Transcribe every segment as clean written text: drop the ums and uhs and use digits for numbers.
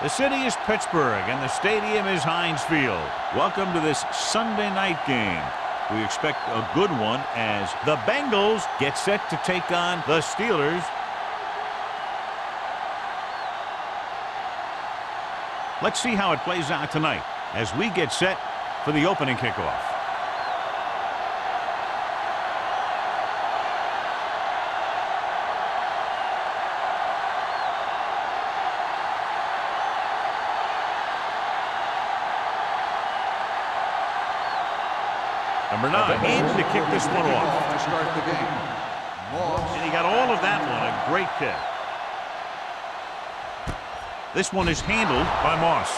The city is Pittsburgh, and the stadium is Heinz Field. Welcome to this Sunday night game. We expect a good one as the Bengals get set to take on the Steelers. Let's see how it plays out tonight as we get set for the opening kickoff. Number 9 in to kick this one off. To start the game. And he got all of that one. A great kick. This one is handled by Moss.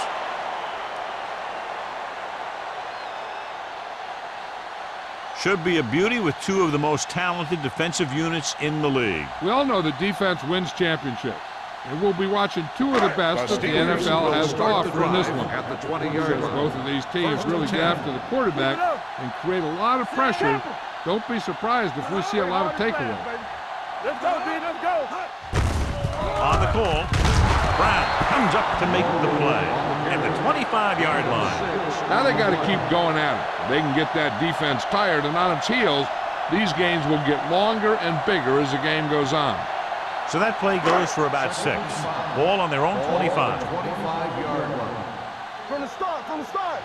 Should be a beauty with two of the most talented defensive units in the league. We all know that defense wins championships. And we'll be watching two of the best that the NFL has to offer in this one. At the 20-yard line. Both of these teams really get after the quarterback and create a lot of pressure. Don't be surprised if we see a lot of takeaways. Let's go, D, let's go. On the call, Brown comes up to make the play at the 25-yard line. Now they got to keep going at it. They can get that defense tired and on its heels. These games will get longer and bigger as the game goes on. So that play goes for about 6. Ball on their own 25. 25-yard line. From the start.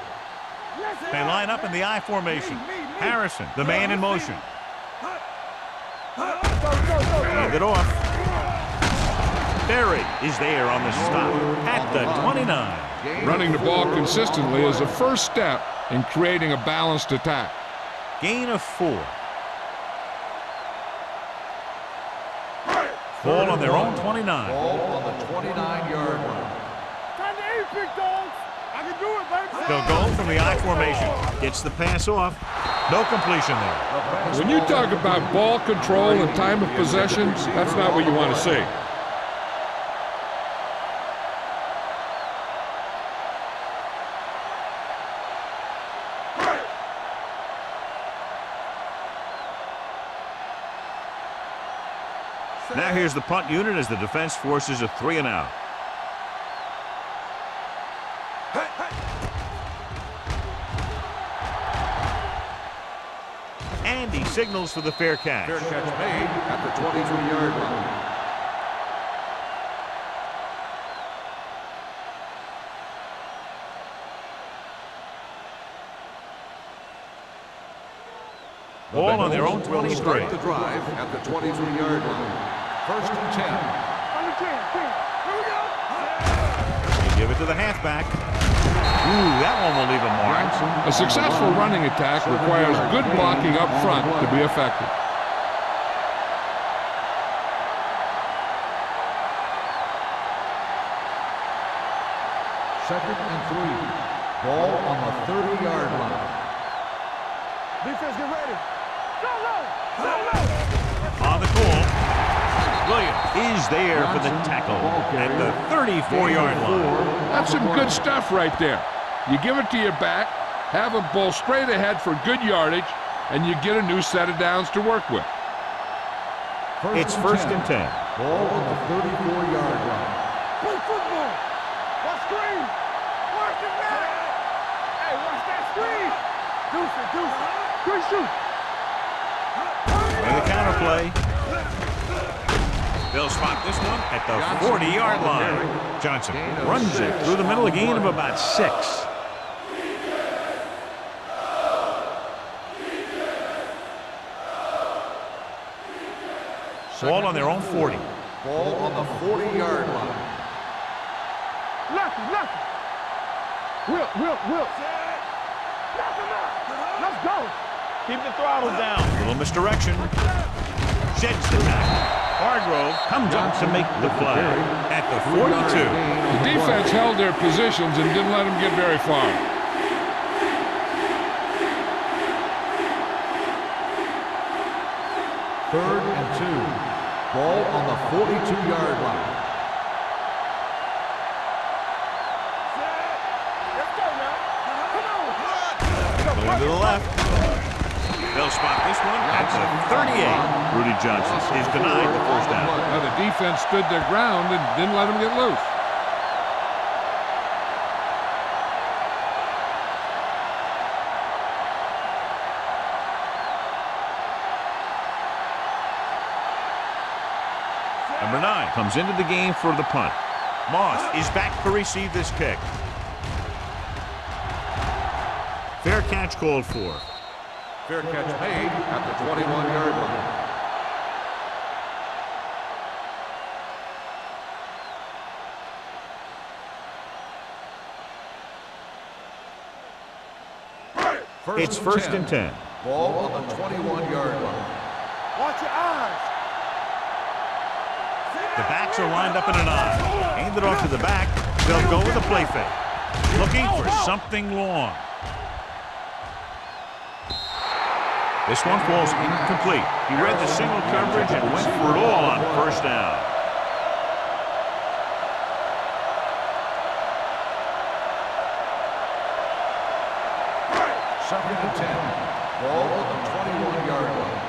They line up in the I formation. Harrison, the man in motion. Hand it off. Berry is there on the stop at the 29. Running the ball consistently is the first step in creating a balanced attack. Gain of 4. Ball on their own 29. Ball on the 29-yard line. Time to aim, big dogs. I can do it, baby. They'll go from the I formation. Gets the pass off. No completion there. When you talk about ball control and time of possession, that's not what you want to see. Now here's the punt unit as the defense forces a 3 and out. And he signals for the fair catch. Fair catch made at the 23-yard line. Ball on their own 23. Start the drive at the 23-yard line. First and 10. On the 10. Here we go. They give it to the halfback. Ooh, that one will leave a mark. A successful running attack requires good blocking up front to be effective. Second and 3. Ball on the 30-yard line. Defense, get ready. Go low. On the call, Williams is there for the tackle at the 34-yard line. That's some good stuff right there. You give it to your back, have him pull straight ahead for good yardage, and you get a new set of downs to work with. It's first and 10. Ball on the 34-yard line. Play football. Watch screen. Watch it, man. Hey, watch that screen. Deuce it. Good shoot. And the counter play. They'll spot this one at the 40-yard line. Johnson runs it through the middle, a gain of about 6. Ball on their own 40. Ball on the 40-yard line. Lucky. Will. Knock him out. Let's go. Keep the throttle down. Little misdirection. Sheds the tackle. Hargrove comes up to make the play at the 42. The defense held their positions and didn't let them get very far. Third and 2. Ball on the 42-yard line. Let's go now. Come on. Going to the left. They'll spot this one at the 38. Rudy Johnson is denied the first down. Now the defense stood their ground and didn't let them get loose. comes into the game for the punt. Moss is back to receive this kick. Fair catch called for. Fair catch made at the 21-yard line. It's first and 10. Ball on the 21-yard line. Watch your eyes. The backs are lined up in an I. Hand it off to the back. They'll go with a play fake. Looking for something long. This one falls incomplete. He read the single coverage and went for it all on first down. Second and 10. Ball on the 21-yard line.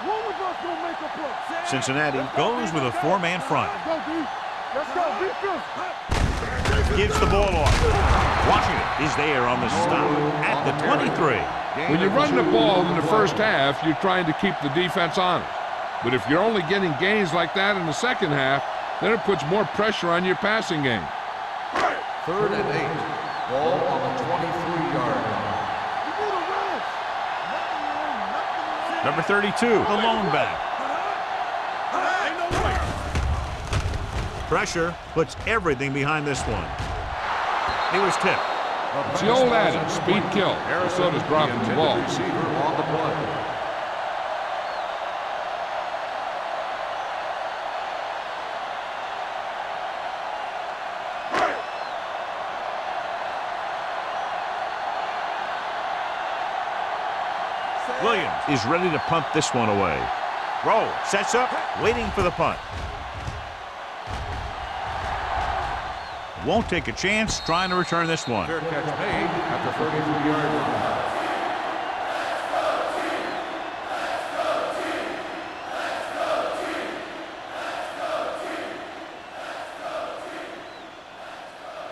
One of us gonna make a play. Cincinnati goes with a four-man front. Go, D. Let's go. Defense. Gives the ball off. Washington is there on the stop at the 23. When you run the ball in the first half, you're trying to keep the defense honest. But if you're only getting gains like that in the second half, then it puts more pressure on your passing game. Third and 8. Ball on the 23-yard line. Number 32, the lone back. Pressure puts everything behind this one. He was tipped. It's the old adage, speed kill. Arizona's dropping the ball. Receiver on the play. Williams is ready to punt this one away. Roll, sets up, waiting for the punt. Won't take a chance trying to return this one. Fair catch made at the 33-yard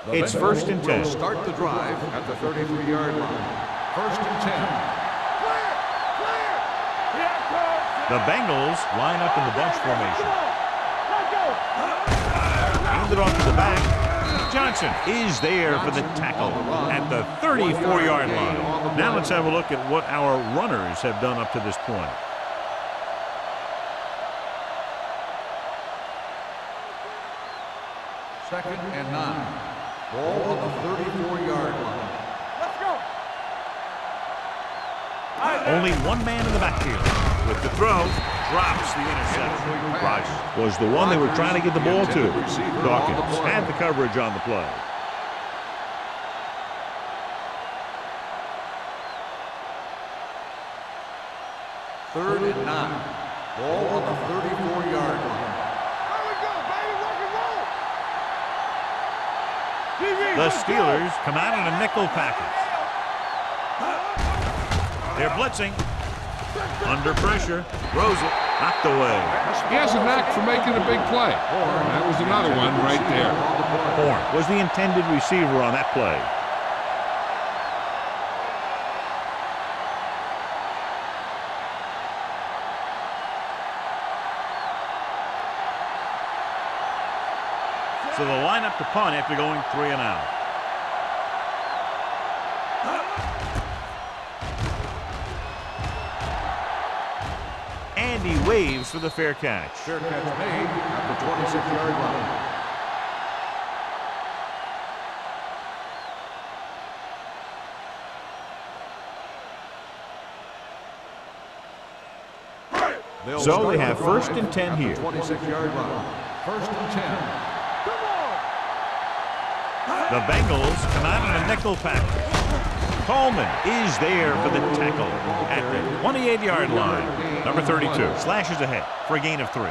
line. It's first and 10. Start the drive at the 33-yard line. First and 10. The Bengals line up in the bunch formation. Hand it off to the back. Johnson is there for the tackle at the 34-yard line. Now let's have a look at what our runners have done up to this point. Second and 9. Ball on the 34-yard line. Let's go. Only one man in the backfield. With the throw, drops the interception. Price was the one they were trying to get the ball to. Dawkins had the coverage on the play. Third and 9. Ball on the 34-yard line. There we go, baby. Rock and roll. The Steelers come out in a nickel package. They're blitzing. Under pressure. Throws it. Knocked away. He has a knack for making a big play. That was another one right there. Horn was the intended receiver on that play. So they'll line up to punt after going 3 and out. And he waves for the fair catch. Fair catch made at the 26-yard line. So they have first and 10 here. 26-yard line. First and 10. The Bengals come out in a nickel package. Coleman is there for the tackle at the 28-yard line. Number 32 slashes ahead for a gain of 3.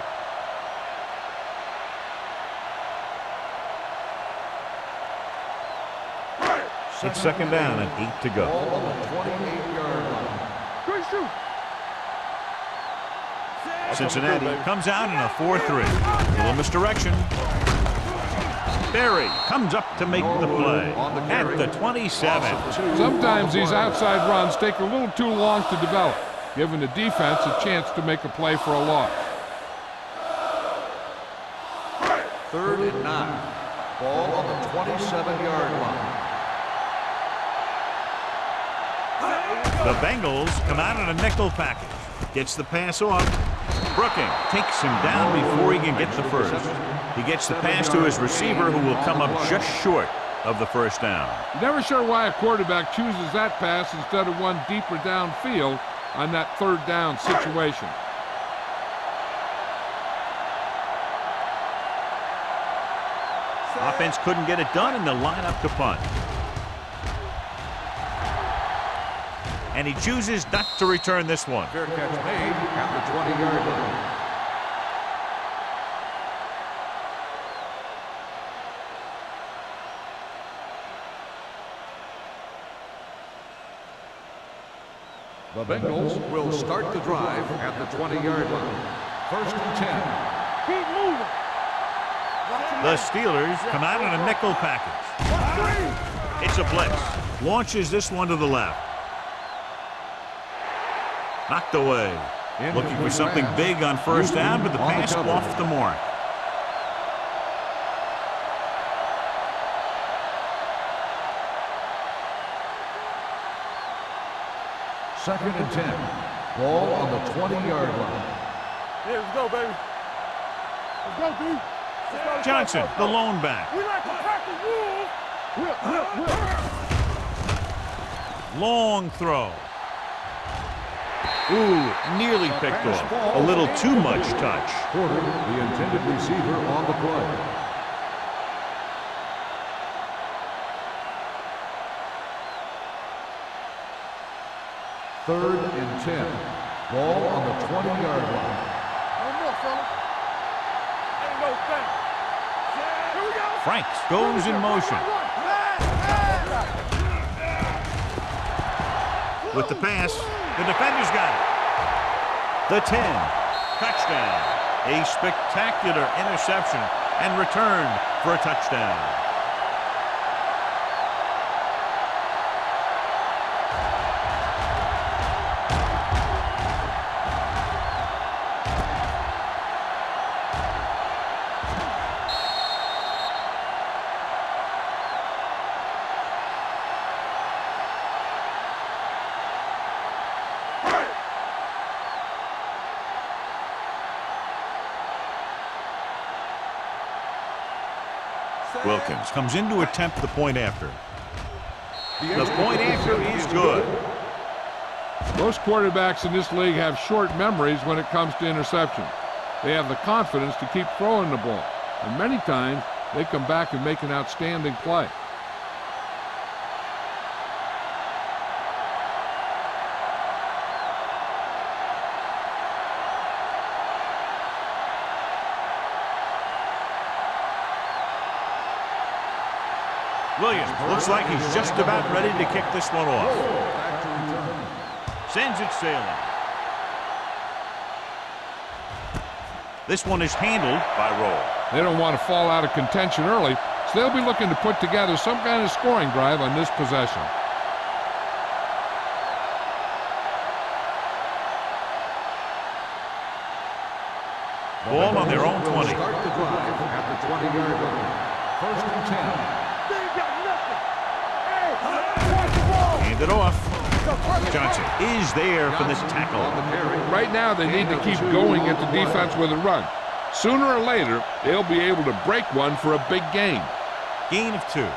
It's second down and 8 to go. Ball on the 28-yard line. Great shoot. Cincinnati comes out in a 4-3. Little misdirection. Berry comes up to make the play at the 27. Sometimes these outside runs take a little too long to develop, giving the defense a chance to make a play for a loss. 3rd and 9. Ball on the 27-yard line. The Bengals come out in a nickel package. Gets the pass off. Brooking takes him down before he can get the first. He gets the pass to his receiver, who will come up just short of the first down. Never sure why a quarterback chooses that pass instead of one deeper downfield on that 3rd down situation. Offense couldn't get it done, and they'll line up to punt. And he chooses not to return this one. Fair catch made at the 20-yard line. The Bengals will start the drive at the 20-yard line. 1st and 10. Keep moving. The Steelers come out in a nickel package. It's a blitz. Launches this one to the left. Knocked away. Looking for something big on first down, but the pass off the mark. Second and 10. Ball on the 20-yard line. Yeah, let's go, baby. Let's go, D. Let's go, Johnson, let's the go. lone back. We like to practice rules. Long throw. Ooh, nearly picked off. A little too much touch. Porter, the intended receiver, on the play. Third and 10. Ball on the 20-yard line. No more, fella. Ain't no thing. Here we go. Franks goes in motion. With the pass, the defender's got it. The 10. Touchdown. A spectacular interception and return for a touchdown. Wilkins comes in to attempt the point after. The point after is good. Most quarterbacks in this league have short memories when it comes to interceptions. They have the confidence to keep throwing the ball, and many times they come back and make an outstanding play. Williams looks like he's just about ready to kick this one off. Sends it sailing. This one is handled by Roll. They don't want to fall out of contention early, so they'll be looking to put together some kind of scoring drive on this possession. Ball on their own 20. Start the drive at the 20-yard line. 1st and 10. They ain't got nothing. Hey, watch the ball. Hand it off. Johnson is there for this tackle. Right now, they need to keep going at the defense with a run. Sooner or later, they'll be able to break one for a big gain. Gain of 2.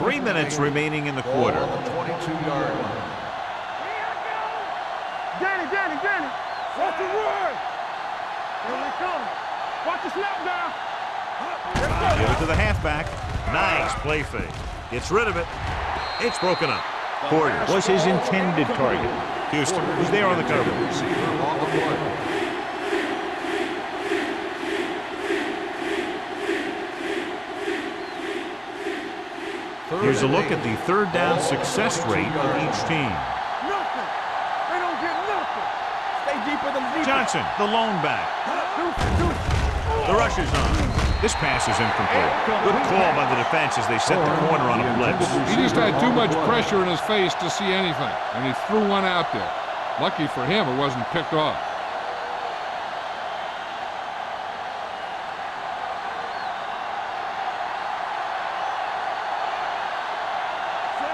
3 minutes remaining in the quarter. Ball on the 22-yard line. Danny. Watch the run. Here we come. Watch the snap down. Give it to the halfback. Nice play fake. Gets rid of it. It's broken up. Porter was his intended target. Houston was there on the cover. Receiver on the play. Here's a look at the third down success rate of each team. Nothing. They don't get nothing. Stay deeper than deeper. Johnson, the lone back. The rush is on. This pass is incomplete. Good call by the defense as they set the corner on a blitz. He just had too much pressure in his face to see anything, and he threw one out there. Lucky for him, it wasn't picked off.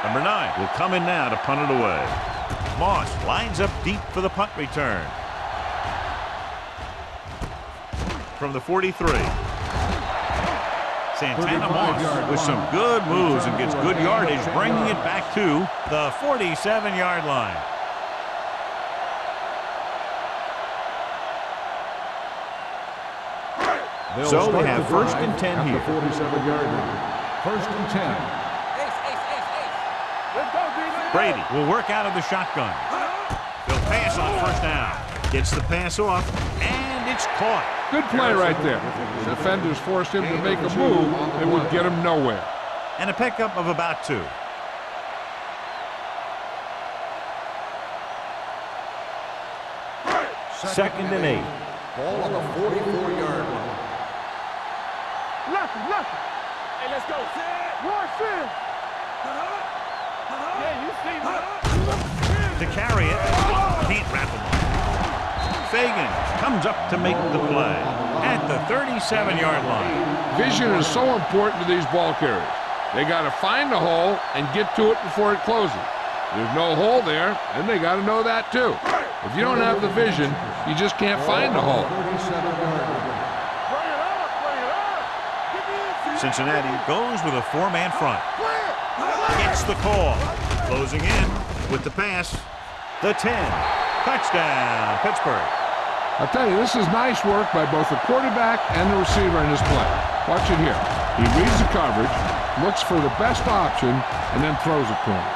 Number 9 will come in now to punt it away. Moss lines up deep for the punt return. From the 43. Santana Moss with some good moves and gets good yardage, bringing it back to the 47-yard line. So we have first and 10 here. 47-yard line. First and 10. Brady will work out of the shotgun. He'll pass on first down. Gets the pass off, and it's caught. Good play right there. The defenders forced him to make a move that would get him nowhere. And a pickup of about 2. Second and 8. Ball on the 44-yard line. Lucky. Hey, let's go. Rush in. Yeah, you see me. To carry it, can't wrap him up. Fagan comes up to make the play at the 37-yard line. Vision is so important to these ball carriers. They got to find the hole and get to it before it closes. There's no hole there, and they got to know that too. If you don't have the vision, you just can't find the hole. Cincinnati goes with a 4-man front. Gets the call. Closing in with the pass. The 10. Touchdown, Pittsburgh. I'll tell you, this is nice work by both the quarterback and the receiver in this play. Watch it here. He reads the coverage, looks for the best option, and then throws it to him.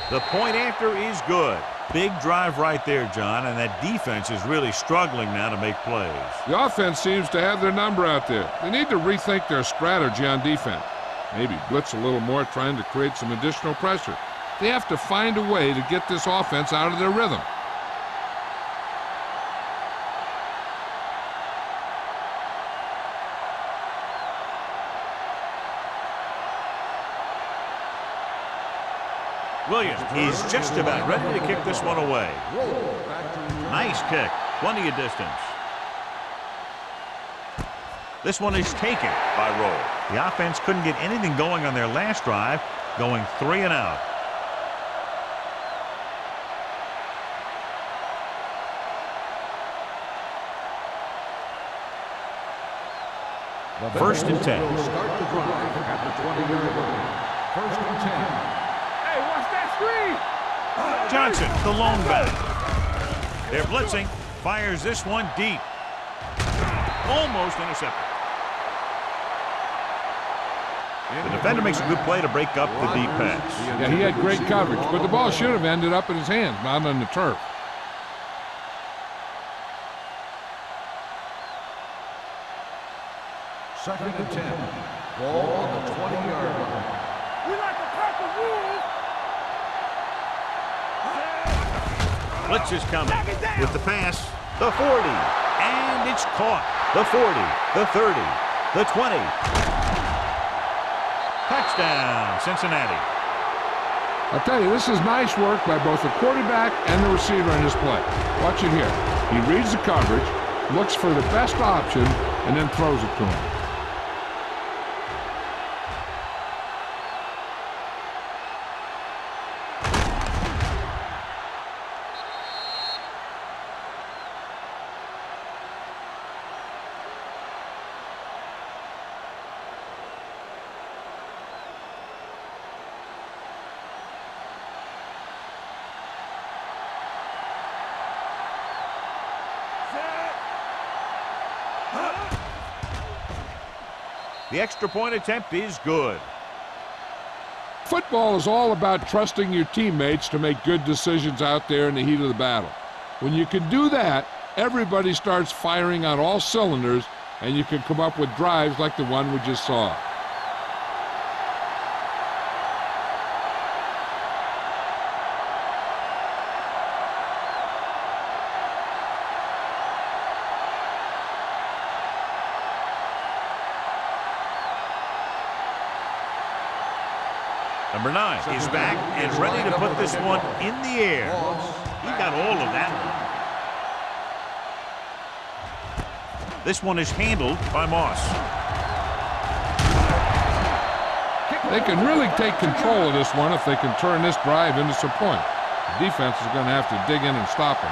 The point after is good. Big drive right there, John, and that defense is really struggling now to make plays. The offense seems to have their number out there. They need to rethink their strategy on defense. Maybe blitz a little more, trying to create some additional pressure. They have to find a way to get this offense out of their rhythm. Williams is just about ready to kick this one away. Nice kick. Plenty of distance. This one is taken by Roll. The offense couldn't get anything going on their last drive, going 3 and out. First and 10. Start the drive at the 20-yard line. First and 10. Hey, watch that screen. Johnson, the lone back. They're blitzing. Fires this one deep. Almost intercepted. The defender makes a good play to break up the deep pass. Yeah, he had great coverage, but the ball should have ended up in his hands, not on the turf. Second and 10. Ball on the 20-yard line. We like to pack the rules. Blitz is coming with the pass, the 40, and it's caught. The 40, the 30, the 20. Touchdown, Cincinnati. I'll tell you, this is nice work by both the quarterback and the receiver in this play. Watch it here. He reads the coverage, looks for the best option, and then throws it to him. The extra point attempt is good. Football is all about trusting your teammates to make good decisions out there in the heat of the battle. When you can do that, everybody starts firing on all cylinders, and you can come up with drives like the one we just saw. Number 9 is back and ready to put this one in the air. He got all of that one. This one is handled by Moss. They can really take control of this one if they can turn this drive into some points. The defense is going to have to dig in and stop them.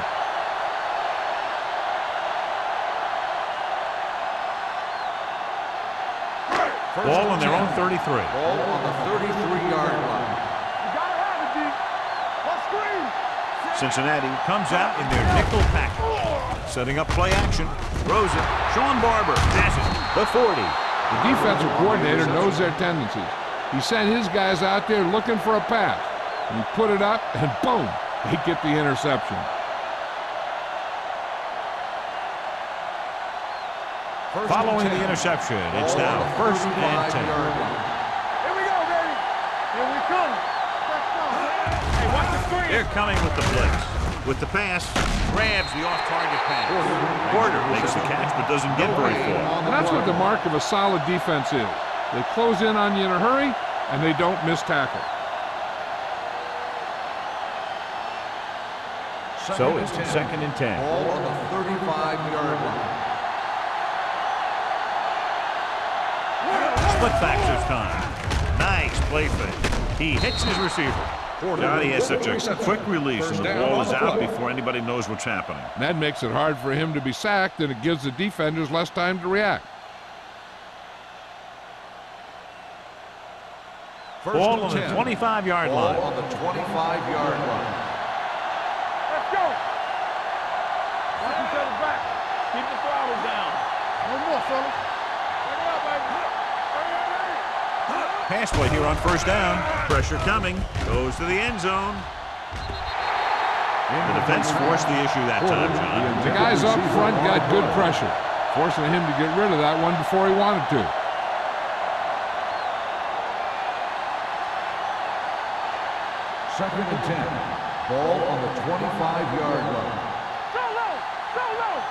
Ball on their own 33. Ball on the 33-yard line. You gotta have it, D. What screen? Cincinnati comes out in their nickel package. Setting up play action. Throws it. Sean Barber has it. The 40. The defensive coordinator knows their tendencies. He sent his guys out there looking for a pass. He put it up, and boom, they get the interception. Following the interception, it's now 1st and 10. Here we go, baby. Here we come. Let's go. Hey, watch the screen. They're coming with the blitz. With the pass, grabs the off-target pass. Porter makes the catch but doesn't get very far. And that's what the mark of a solid defense is. They close in on you in a hurry, and they don't miss tackle. So it's 2nd and 10. Ball on the 35-yard line. Split back this time. Nice play fake. He hits his receiver. Now he has such a quick release, and the ball is out before anybody knows what's happening. And that makes it hard for him to be sacked, and it gives the defenders less time to react. Ball on the 25-yard line. Ball on the 25-yard line. Let's go. Watch each other back. Keep the throttle down. One more, fellas. Bring it up, baby. Pass play here on 1st down. Pressure coming. Goes to the end zone. The defense forced the issue that time, John. The guys up front got good pressure, forcing him to get rid of that one before he wanted to. Second and 10. Ball on the 25-yard line. Go low. Go low.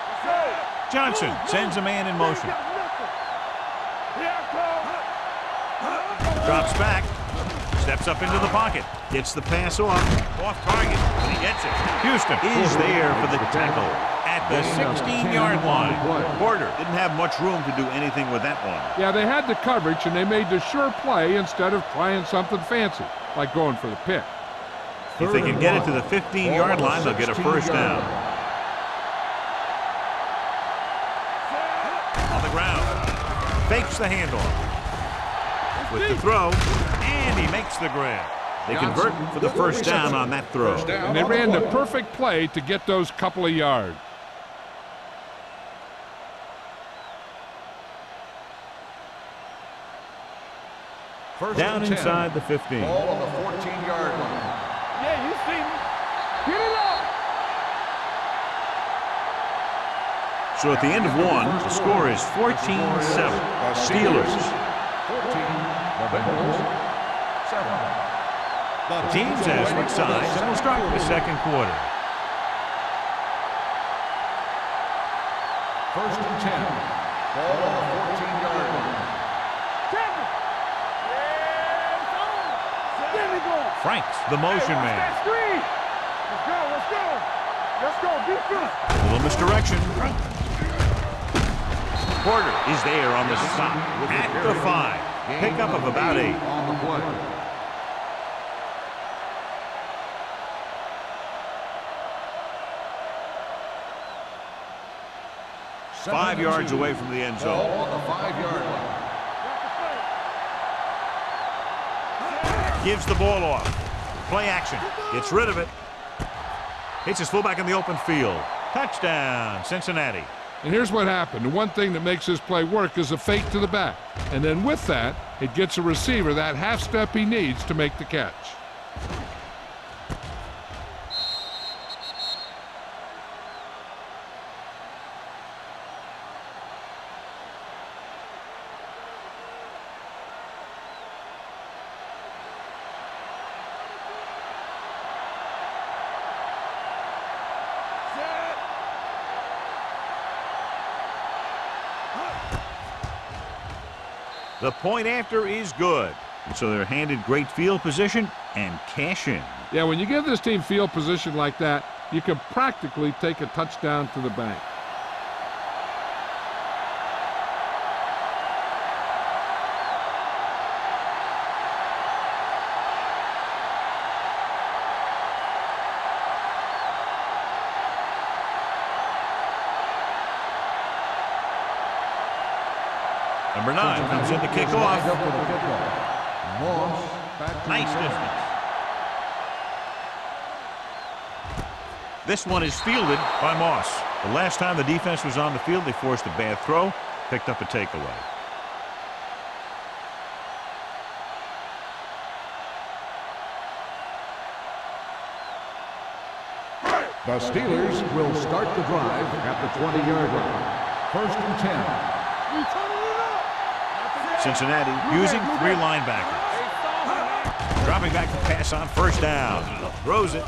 Let's go. Johnson sends a man in motion. Here I come. Drops back. Steps up into the pocket. Gets the pass off target, and he gets it. Houston is there for the tackle at the 16-yard line. Porter didn't have much room to do anything with that one. Yeah, they had the coverage, and they made the sure play instead of trying something fancy, like going for the pick. If they can get it to the 15-yard line, they'll get a 1st down. On the ground. Fakes the handoff. With the throw, and he makes the grab. They convert for the 1st down on that throw. And they ran the perfect play to get those couple of yards. Down inside the 15. Ball on the 14-yard line. Yeah, you see me. Get it up. So at the end of 1, the score is 14-7. Steelers. 14. The Bengals. 7. The teams have switched sides and will start the 2nd quarter. 1st and 10. Ball on the 14-yard line. There we go. Franks, the motion man. That screen. Let's go. Let's go. Let's go. Defense. A little misdirection. Porter is there on the stop at the 5. Pickup of about 8. On the play. Five yards away from the end zone. Ball on the 5-yard line. Gives the ball off. Play action. Gets rid of it. Hits his fullback in the open field. Touchdown, Cincinnati. And here's what happened. The one thing that makes this play work is a fake to the back. And then with that, it gets a receiver that half step he needs to make the catch. The point after is good. So they're handed great field position and cash in. Yeah, when you give this team field position like that, you can practically take a touchdown to the bank. Number 9 comes in to kick off. Nice distance. This one is fielded by Moss. The last time the defense was on the field, they forced a bad throw, picked up a takeaway. The Steelers will start the drive at the 20-yard line. 1st and 10. Cincinnati using 3 linebackers. Dropping back to pass on 1st down. Throws it.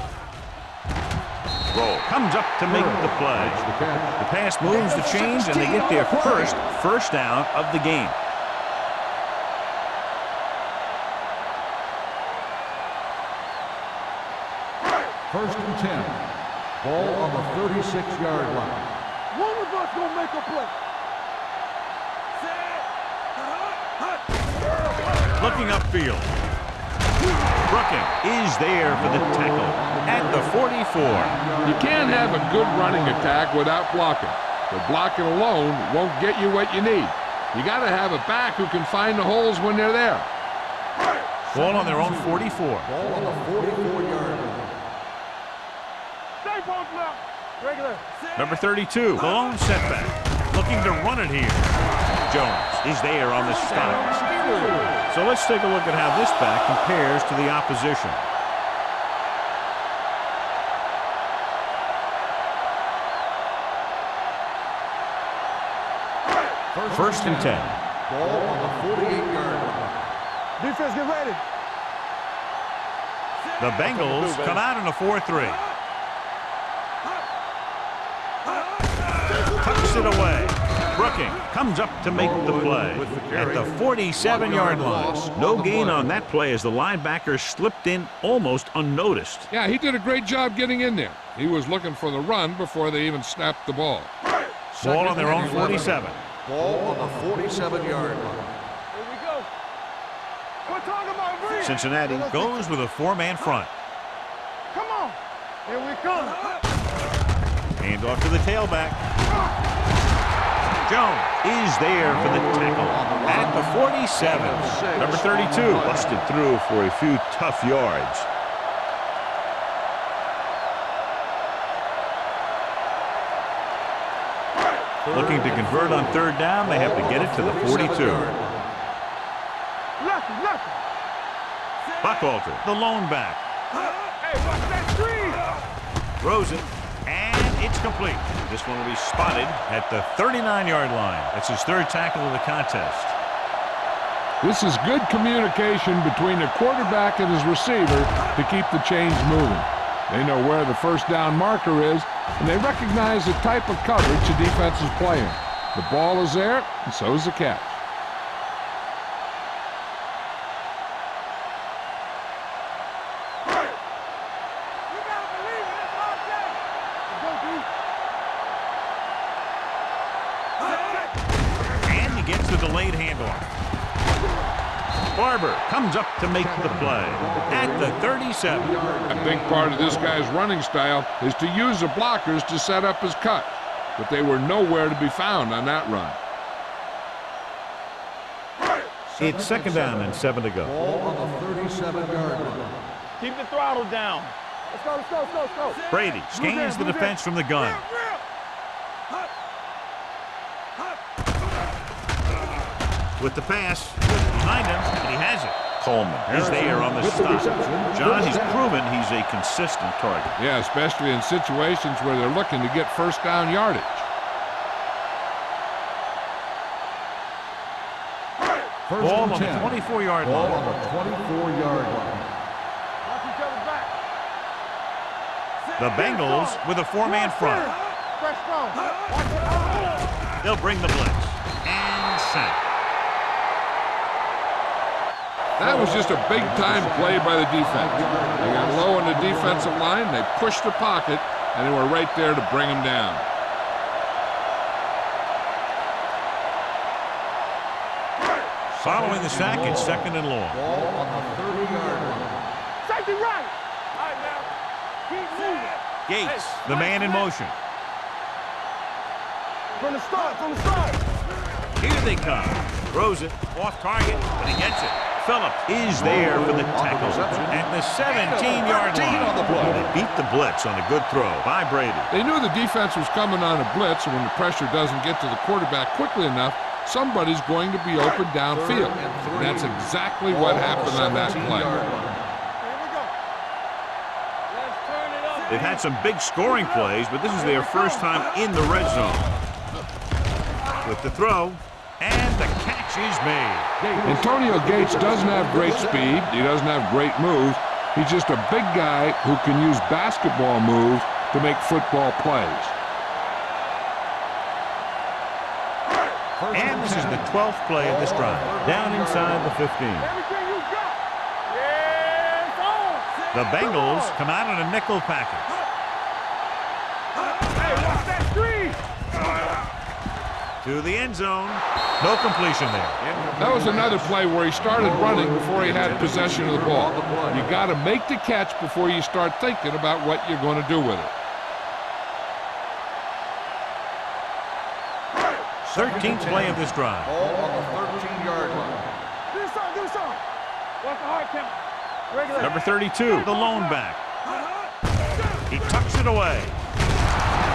Roll. Comes up to make the play. The pass moves the chains, and they get their first down of the game. First and 10. Ball on the 36-yard line. One of us gonna make a play. Looking upfield. Brooking is there for the tackle at the 44. You can't have a good running attack without blocking. But blocking alone won't get you what you need. You got to have a back who can find the holes when they're there. Ball on their own 44. Ball on the 44-yard line. Stay both left. Regular. Number 32, the lone setback. Looking to run it here. Jones is there on the stop. So let's take a look at how this back compares to the opposition. First and 10. Ball on the 48-yard line. Defense, get ready. The Bengals come out in a 4-3. Tucks it away. Brooking comes up to make the play at the 47-yard line. No gain on that play as the linebacker slipped in almost unnoticed. Yeah, he did a great job getting in there. He was looking for the run before they even snapped the ball. Ball on their own 47. Ball on the 47-yard line. Here we go. We're talking about breathe. Cincinnati goes with a 4-man front. Come on. Here we come. Hand off to the tailback. Jones is there for the tackle at the 47. Number 32 busted through for a few tough yards. Looking to convert on 3rd down, they have to get it to the 42. Lefty. Buchalter, the lone back. Hey, watch that screen. Throws it, and it's complete. This one will be spotted at the 39-yard line. That's his 3rd tackle of the contest. This is good communication between the quarterback and his receiver to keep the chains moving. They know where the 1st down marker is, and they recognize the type of coverage the defense is playing. The ball is there, and so is the catch. You gotta believe it. It's our day. Go, D. And he gets the delayed handoff. Barber comes up to make the play at the 37. A big part of this guy's running style is to use the blockers to set up his cut, but they were nowhere to be found on that run. It's 2nd down and 7 to go. Ball on the 37-yard line. Keep the throttle down. Let's go. Brady scans the defense from the gun. With the pass, behind him, and he has it. Coleman is there on the stop. John, he's proven he's a consistent target. Yeah, especially in situations where they're looking to get 1st down yardage. Ball on the 24-yard Ball line. on the 24-yard line. Watch each other back. The Bengals with a 4-man front. Fresh strong. Watch it. They'll bring the blitz. And sack. That was just a big-time play by the defense. They got low on the defensive line, they pushed the pocket, and they were right there to bring him down. Following the sack, it's 2nd and long. Ball on the 30-yard line. Safety right. All right, now. Keep moving. Gates, the man in motion. From the start, from the start. Here they come. Throws it, off target, but he gets it. Phillips is there for the tackle at the 17-yard line. They beat the blitz on a good throw by Brady. They knew the defense was coming on a blitz, and when the pressure doesn't get to the quarterback quickly enough, somebody's going to be open downfield. And that's exactly what happened on that play. Here we go. Let's turn it up. They've had some big scoring plays, but this is their first time in the red zone. With the throw, and the catch is made. Antonio Gates doesn't have great speed. He doesn't have great moves. He's just a big guy who can use basketball moves to make football plays. And this is the 12th play of this drive. Down inside the 15. Everything you got. Yes, on. The Bengals come out in a nickel package. Hey, watch that screen. To the end zone. No completion there. That was another play where he started running before he had possession of the ball. You got to make the catch before you start thinking about what you're going to do with it. 13th play of this drive. Ball on the 13-yard line. Do something, do something. Watch the hard count. Regular. Number 32, the lone back. He tucks it away.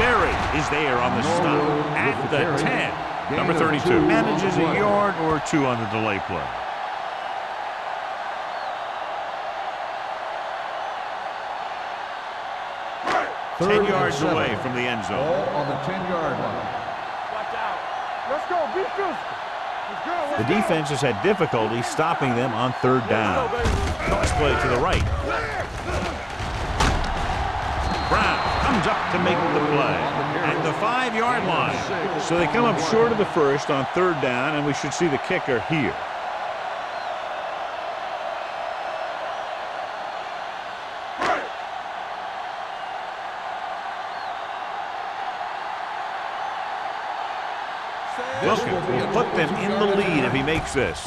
Berry is there on the stop at the 10. Number 32 manages a yard or two on the delay play. Ten yards away from the end zone. Ball on the 10-yard line. Watch out. Let's go. Be physical. Let's go. The defense has had difficulty stopping them on 3rd down. Toss play to the right. Brown comes up to make the play at the 5-yard line. So they come up short of the first on 3rd down, and we should see the kicker here. Wilkins will put them in the lead if he makes this.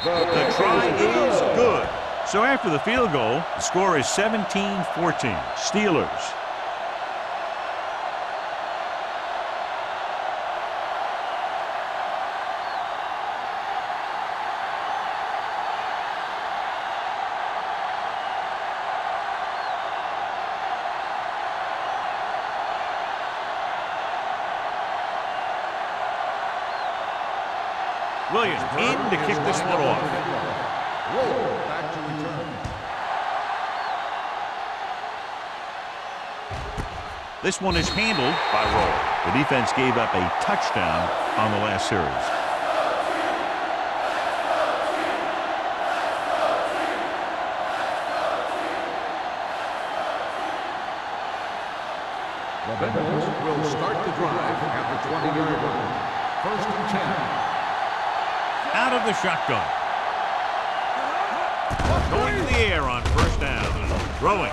The try is good. So after the field goal, the score is 17-14. Steelers. Williams in to kick this one off. Roll back to return. This one is handled by Roll. The defense gave up a touchdown on the last series. The Bengals will start the drive at the 20-yard line. 1st and 10. Out of the shotgun. Going to the air on 1st down. Throwing.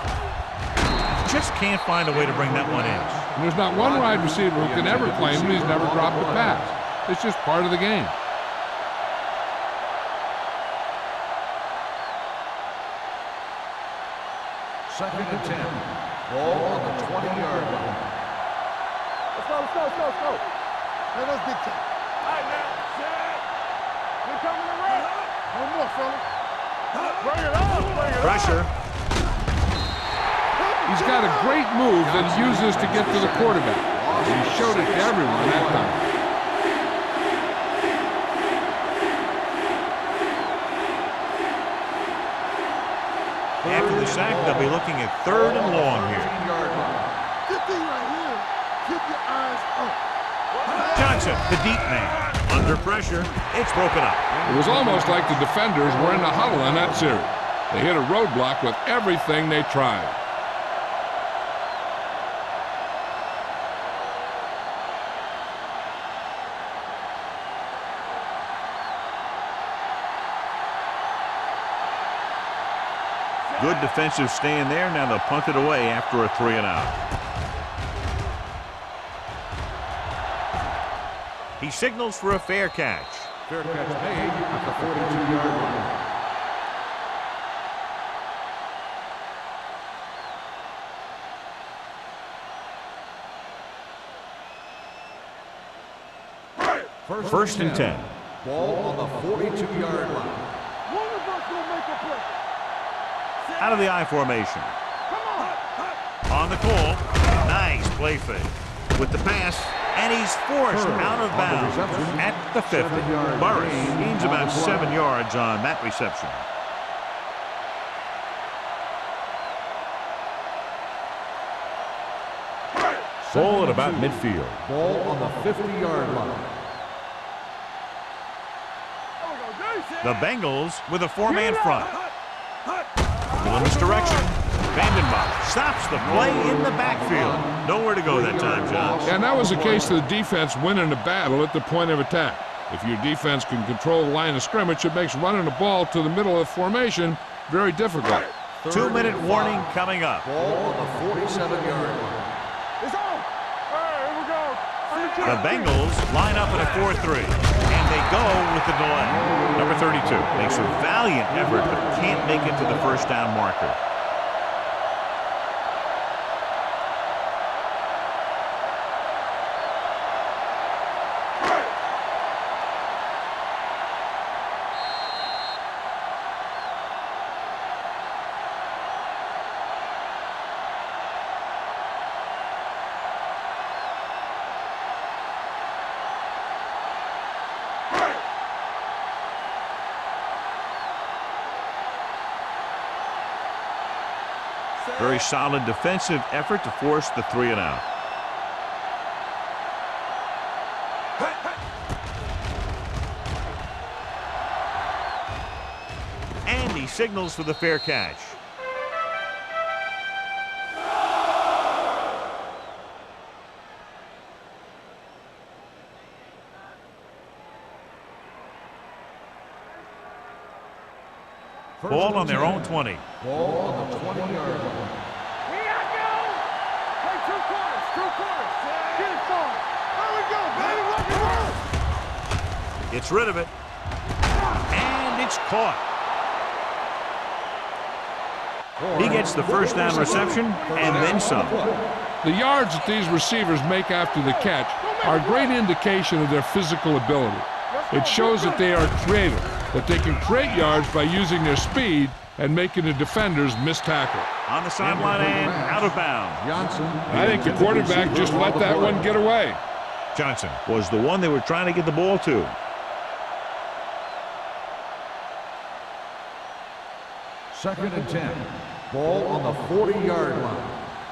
Just can't find a way to bring that one in. And there's not one wide receiver who can ever claim that he's never dropped a pass. It's just part of the game. Second and 10. Ball on the 20-yard line. Let's go, let's go, let's go, let's go. Let us get to it. All right, now. Set. We're coming to run. No more, fella. Bring it on, bring it on. Pressure. He's got a great move that he uses to get to the quarterback. And he showed it to everyone that time. After the sack, they'll be looking at 3rd and long here. Get thing right here. Keep your eyes up. Johnson, the deep man. Under pressure, it's broken up. It was almost like the defenders were in the huddle in that series. They hit a roadblock with everything they tried. Good defensive stand there. Now they'll punt it away after a 3-and-out. He signals for a fair catch. Fair catch made at the 42-yard line. First and 10. Ball on the 42-yard line. One of us will make a play. Out of the I formation. Come on. On the call. Nice play fake. With the pass, and he's forced out of bounds at the 50. Burris gains about 7 yards on that reception. Ball at about midfield. Ball on the 50-yard line. The Bengals with a 4-man front. In this direction. Vandenbach stops the play in the backfield. Nowhere to go that time, John. And that was the case of the defense winning the battle at the point of attack. If your defense can control the line of scrimmage, it makes running the ball to the middle of the formation very difficult. 2-minute warning coming up. Ball on the 47-yard line. It's on. Here we go. The Bengals line up in a 4-3, and they go with the delay. Number 32 makes a valiant effort, but can't make it to the first down marker. Very solid defensive effort to force the 3-and-out. And he signals for the fair catch. Ball on their own 20. Ball on the 20-yard line. Here I go. Play two quarters. Get it going. There we go, baby. Rock and roll. Gets rid of it. And it's caught. He gets the first down reception and then some. The yards that these receivers make after the catch are a great indication of their physical ability. It shows that they are creative, that they can create yards by using their speed and making the defenders miss tackle. On the sideline and out of bounds. Johnson. I think the quarterback just let that one get away. Johnson was the one they were trying to get the ball to. Second and 10. Ball on the 40-yard line.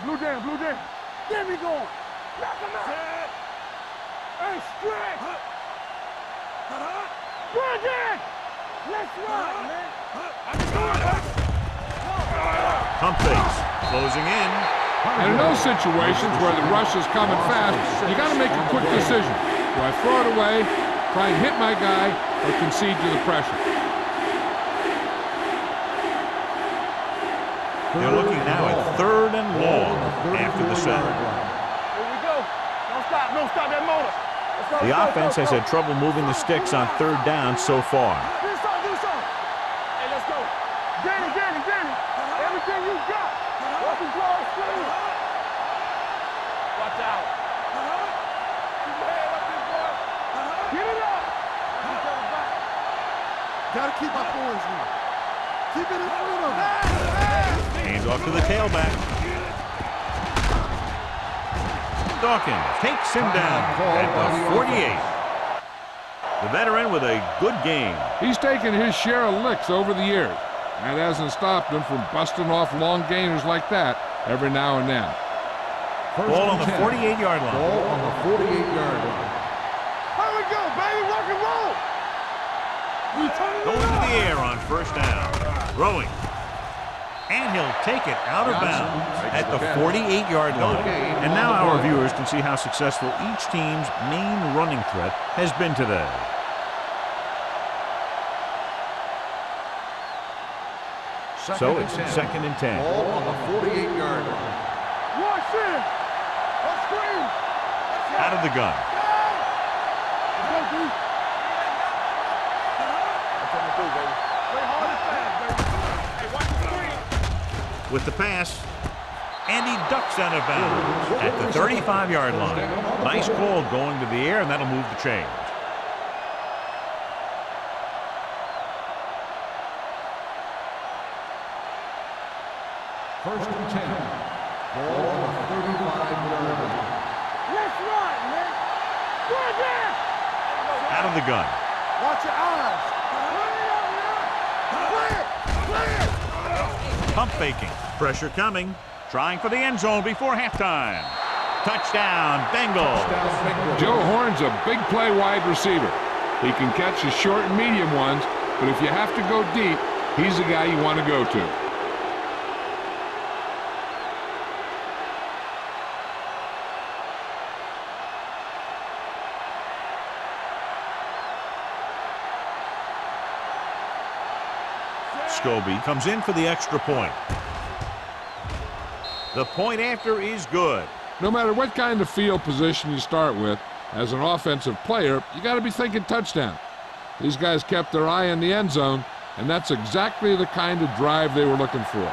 Blue down. There we go. Knock him out. Hey, stretch. Bring it. Let's run, man. Pump fakes. Closing in. And in those situations where the rush is coming fast, you got to make a quick decision. Do I throw it away, try and hit my guy, or concede to the pressure? They're looking now at 3rd and long after the set. Here we go. Don't stop that motor. Let's go, The let's go, offense has had trouble moving the sticks on 3rd down so far. Do something. Hey, let's go. Danny. Everything you got. Watch him draw his screen. Watch out. Keep your head up, big boy. Get it up. Gotta keep my boys in. Keep it in front of him. Hands off to the tailback. Dawkins takes him down at the 48. The veteran with a good game. He's taken his share of licks over the years. That hasn't stopped him from busting off long gainers like that every now and then. Ball on the 48-yard line. Ball on the 48-yard line. Here we go, baby. Rock and roll. Going to the air on 1st down. Throwing. And he'll take it out of bounds at the 48-yard line. And now our viewers can see how successful each team's main running threat has been today. So it's 2nd and 10. Ball on the 48-yard line. Watch it. Let's screen. Out of the gun. Let's go, D. That's what we do, baby. Play hard and fast, baby. Hey, watch the screen. With the pass, and he ducks out of bounds at the 35-yard line. Nice call going to the air, and that'll move the chains. First and 10. Ball on the 35-yard line. Let's run, man. Run there. Out of the gun. Watch your eyes. Play it. Pump faking. Pressure coming. Trying for the end zone before halftime. Touchdown, Bengals. Joe Horn's a big play wide receiver. He can catch the short and medium ones, but if you have to go deep, he's the guy you want to go to. Scobie comes in for the extra point. The point after is good. No matter what kind of field position you start with, as an offensive player, you got to be thinking touchdown. These guys kept their eye on the end zone, and that's exactly the kind of drive they were looking for.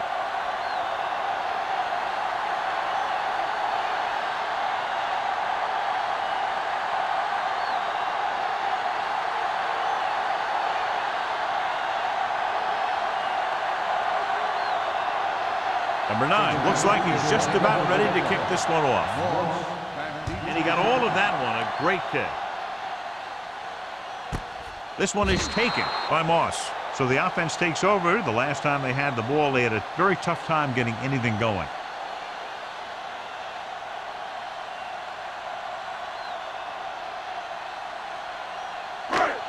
Number 9 looks like he's just about ready to kick this one off. And he got all of that one, a great kick. This one is taken by Moss. So the offense takes over. The last time they had the ball, they had a very tough time getting anything going.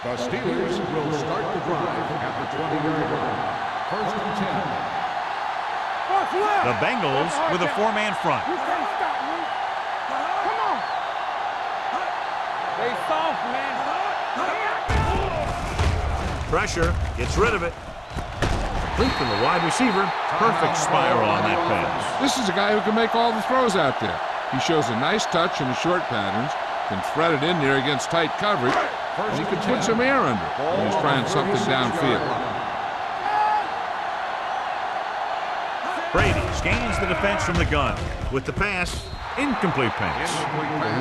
The Steelers will start the drive at the 20-yard line. First and 10. The Bengals with a 4-man front. You can't stop, man. Come on. They soft, man. Pressure, gets rid of it. Complete to the wide receiver. Perfect spiral on that pass. This is a guy who can make all the throws out there. He shows a nice touch in the short patterns, can thread it in there against tight coverage, and he can put some air under when he's trying something downfield. Brady scans the defense from the gun. With the pass, incomplete pass.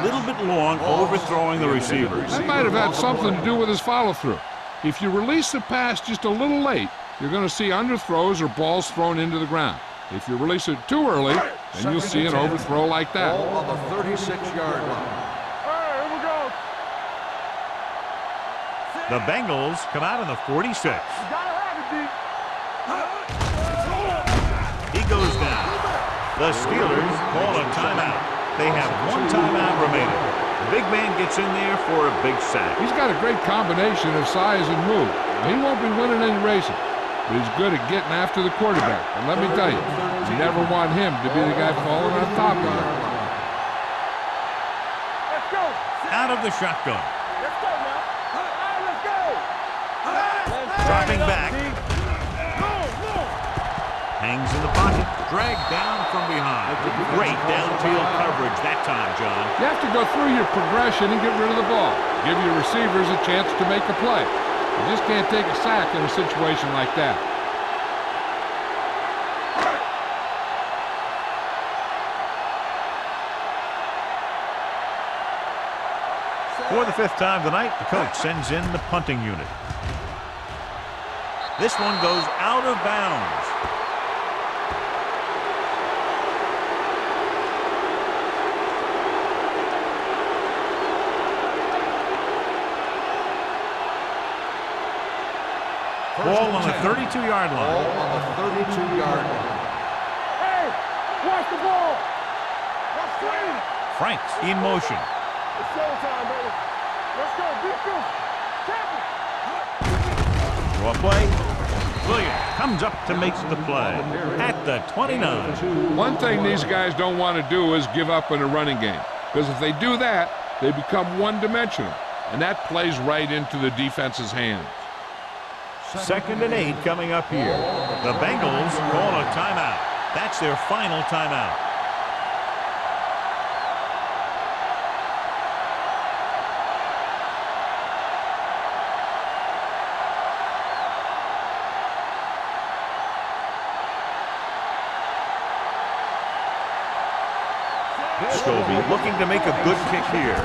A little bit long, overthrowing the receivers. That might have had something to do with his follow-through. If you release the pass just a little late, you're going to see underthrows or balls thrown into the ground. If you release it too early, then you'll see an overthrow like that. Ball on the 36-yard line. All right, here we go. The Bengals come out in the 46. You gotta have it, D. He goes down. The Steelers call a timeout. They have one timeout remaining. The big man gets in there for a big sack. He's got a great combination of size and move. Now, he won't be winning any races, but he's good at getting after the quarterback. And let me tell you, you never want him to be the guy falling on top of you. Let's go. Out of the shotgun. Let's go now. All right, let's go. Dropping back. No. Hangs in the pocket. Dragged down from behind. Great downfield coverage that time, John. You have to go through your progression and get rid of the ball. Give your receivers a chance to make a play. You just can't take a sack in a situation like that. For the 5th time tonight, the coach sends in the punting unit. This one goes out of bounds. Ball on the 32-yard line. Ball on the 32-yard line. Hey, watch the ball. Let's screen. Franks in motion. It's showtime, baby. Let's go. Defense. Tackle. Draw play. Williams comes up to make the play at the 29. One thing these guys don't want to do is give up in a running game, because if they do that, they become one-dimensional, and that plays right into the defense's hands. 2nd and 8 coming up here. The Bengals call a timeout. That's their final timeout. Scobie looking to make a good kick here.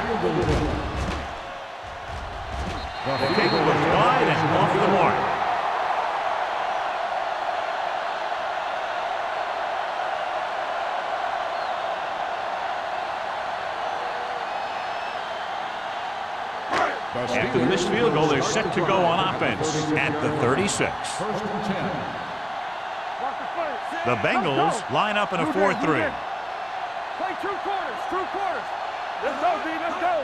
The kick was wide and off the mark. After the missed field goal, they're set to go on offense at the 36. The Bengals line up in a 4-3. Play 2 quarters, 2 quarters. Let's go, D, let's go.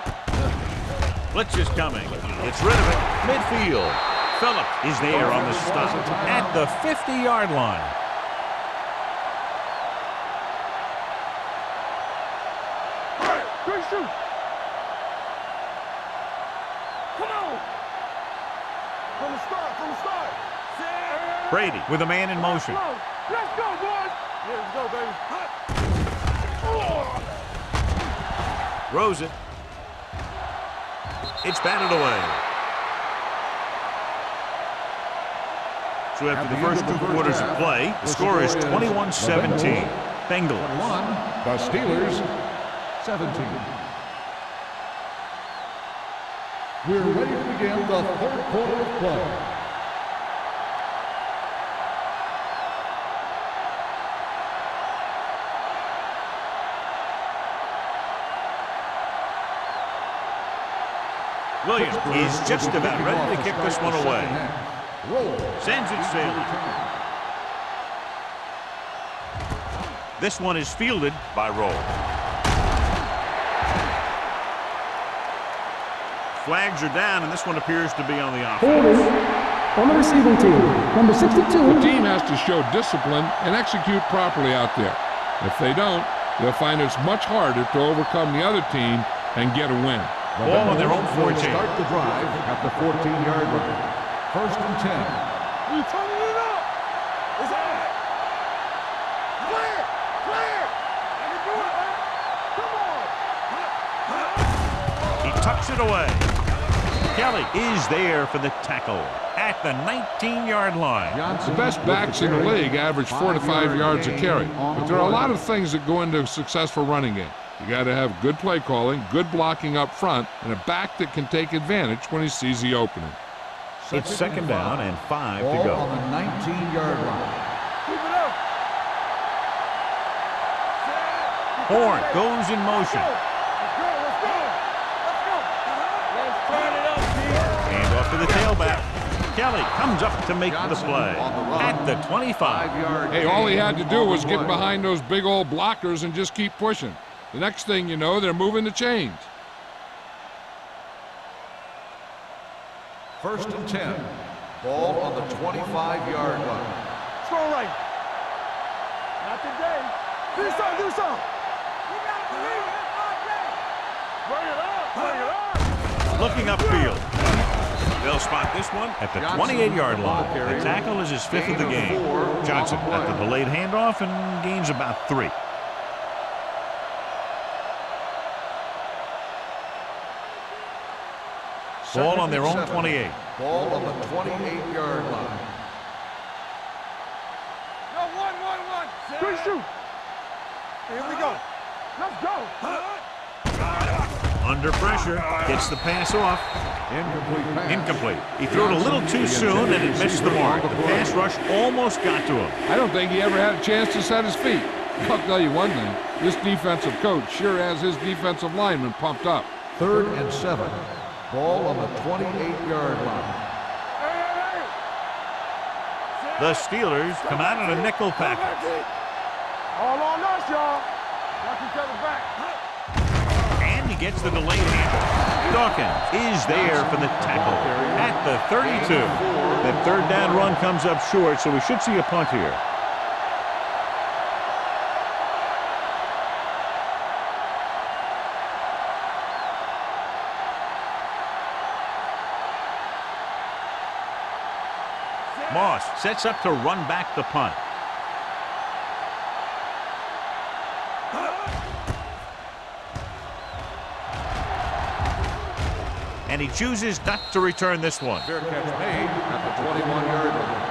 Blitz is coming. Gets rid of it. Midfield. Phillip is there on the stop at the 50-yard line. Good shoot. Come on. From the start, from the start. Brady with a man in motion. Let's go, boys. Yeah, let's go, baby. Throws it. It's batted away. So after the first 2 quarters of play, the score is 21-17. Bengals. The Steelers, 17. We're ready to begin the 3rd quarter of play. Williams is just about ready to kick this one away. Sends it sailing. This one is fielded by Roll. Flags are down, and this one appears to be on the offense. On the receiving team, number 62. The team has to show discipline and execute properly out there. If they don't, they'll find it's much harder to overcome the other team and get a win. Ball on their own 14. Start the drive at the 14-yard line. 1st and 10. We turning it up. It's on. Clear. Clear. I can do it, man. Come on. He tucks it away. Kelly is there for the tackle at the 19-yard line. The best backs in the league average 4 to 5 yards a carry. But there are a lot of things that go into a successful running game. You got to have good play calling, good blocking up front, and a back that can take advantage when he sees the opening. It's 2nd down and 5 Ball to go. on the 19-yard line. Keep it up. Horn goes in motion. Let's go. Let's go. Let's go. Let's turn it up, D. Hand off to the tailback. Kelly comes up to make the play at the 25. Hey, all he had to do was get behind those big old blockers and just keep pushing. The next thing you know, they're moving the chains. 1st and 10. Ball on the 25-yard line. Let's go right. Not today. Do something. Do something. You got to believe it. Bring it up. Bring it up. Looking upfield. They'll spot this one at the 28-yard line. The tackle is his 5th of the game. Johnson at the delayed handoff and gains about 3. Ball on their own 28. Ball on the 28-yard line. No, 1-1-1. Good shoot. Here we go. Let's go. Under pressure, gets the pass off. Incomplete pass. Incomplete. He threw it a little too soon and it missed the mark. The pass rush almost got to him. I don't think he ever had a chance to set his feet. I'll tell you one thing, this defensive coach sure has his defensive linemen pumped up. 3rd and 7. Ball on the 28-yard line. The Steelers come out in a nickel package. All on us, y'all. Knock each other back. And he gets the delayed handle. Dawkins is there for the tackle at the 32. That 3rd down run comes up short, so we should see a punt here. Moss sets up to run back the punt. And he chooses not to return this one. Fair catch made at the 21-yard line.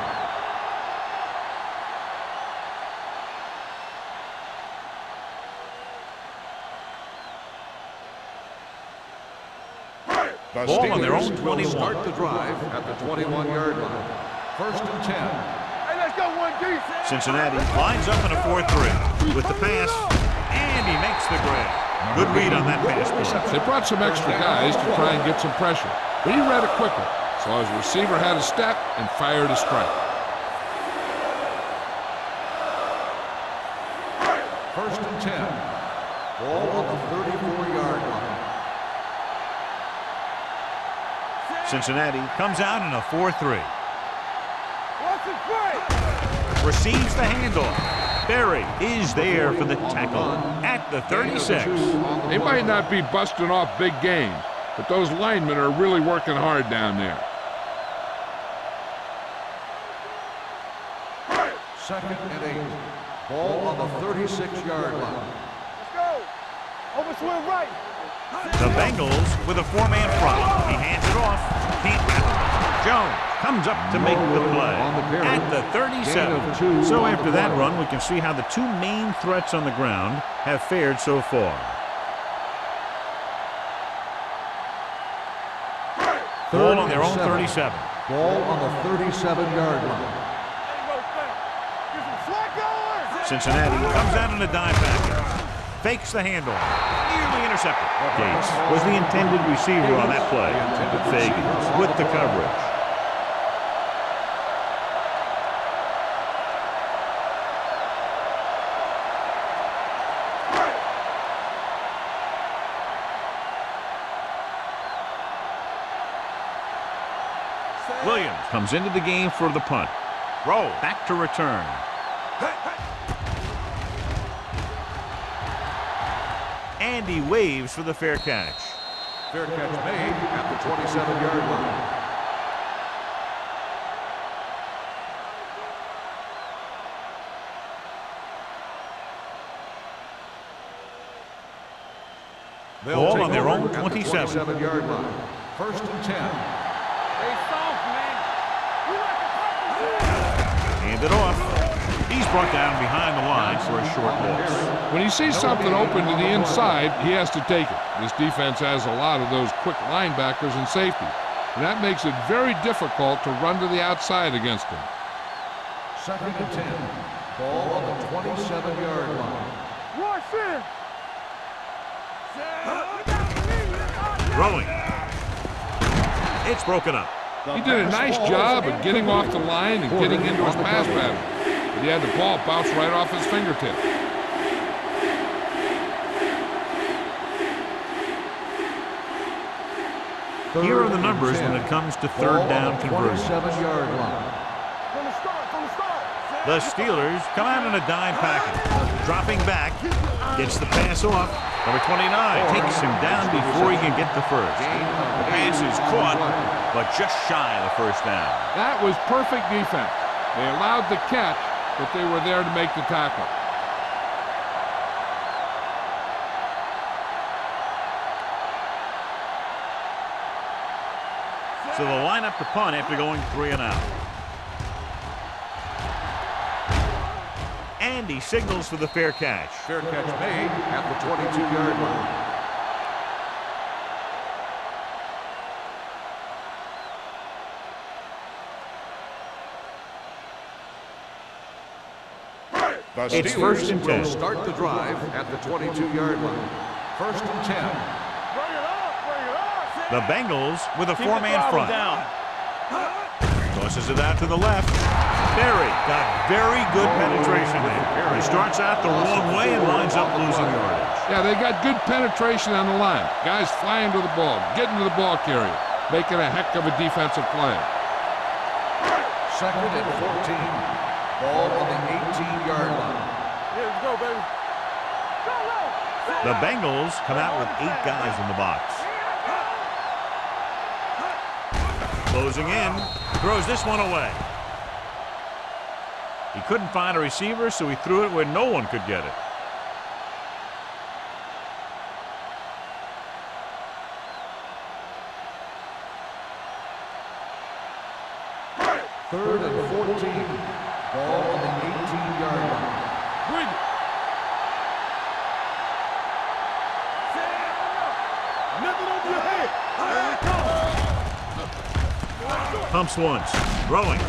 The Ball on their own Steelers will 21. start the drive at the 21-yard line. First and 10. Hey, let's go, 1D. Cincinnati lines up in a 4-3 with the pass, and he makes the grab. Good read on that pass play. They brought some extra guys to try and get some pressure, but he read it quickly, so his receiver had a step and fired a strike. First and 10. Ball on the 34-yard line. Cincinnati comes out in a 4-3. What's it great? Receives the handoff. Berry is there for the tackle at the 36. They might not be busting off big games, but those linemen are really working hard down there. Second and 8. Ball on the 36-yard line. Let's go. Over swing right. The Bengals with a 4-man front. He hands it off. Can't wrap it. Jones comes up to make the play at the 37. So after that run, we can see how the two main threats on the ground have fared so far. Ball on their own 37. Ball on the 37-yard line. Get some slack going. Cincinnati comes out in a dime package. Fakes the handoff. Nearly intercepted. Gates was the intended receiver on that play. Fagan with the coverage. Williams comes into the game for the punt. Roll back to return. And he waves for the fair catch. Fair catch made at the 27-yard line. Ball on their own 27. 27-yard line. First and 10. Hey, soft, man. We like to Hand it off. He's brought down behind the line for a short loss. When he sees something open to the inside, he has to take it. This defense has a lot of those quick linebackers and safeties, and that makes it very difficult to run to the outside against them. Second and 10. Ball on the 27-yard line. Rush in. Throwing. It's broken up. He did a nice job of getting off the line and getting into his pass pattern, but he had the ball bounce right off his fingertips. Here are the numbers when it comes to third down conversion. 27-yard line. From the start. The Steelers come out in a dime package. Dropping back. Gets the pass off. Number 29 takes him down before he can get the first. The pass is caught, but just shy of the first down. That was perfect defense. They allowed the catch, but they were there to make the tackle. So they'll line up to punt after going 3 and out. And he signals for the fair catch. Fair catch made at the 22-yard line. The It's first and 10. will start the drive at the 22-yard line. First and 10. Bring it up. The Bengals with a 4-man front. Tosses it out to the left. Berry got very good penetration there. He starts out the wrong way and winds up losing yardage. Yeah, they got good penetration on the line. Guys flying to the ball, getting to the ball carrier, making a heck of a defensive play. Second and 14. Ball on the 18-yard line. Here we go, baby. The Bengals come out with 8 guys in the box. Closing in, throws this one away. He couldn't find a receiver, so he threw it where no one could get it. Third and 14. Ball on the 18-yard line. Bring it. Nothing over your head. Here we go. Pumps once. Throwing.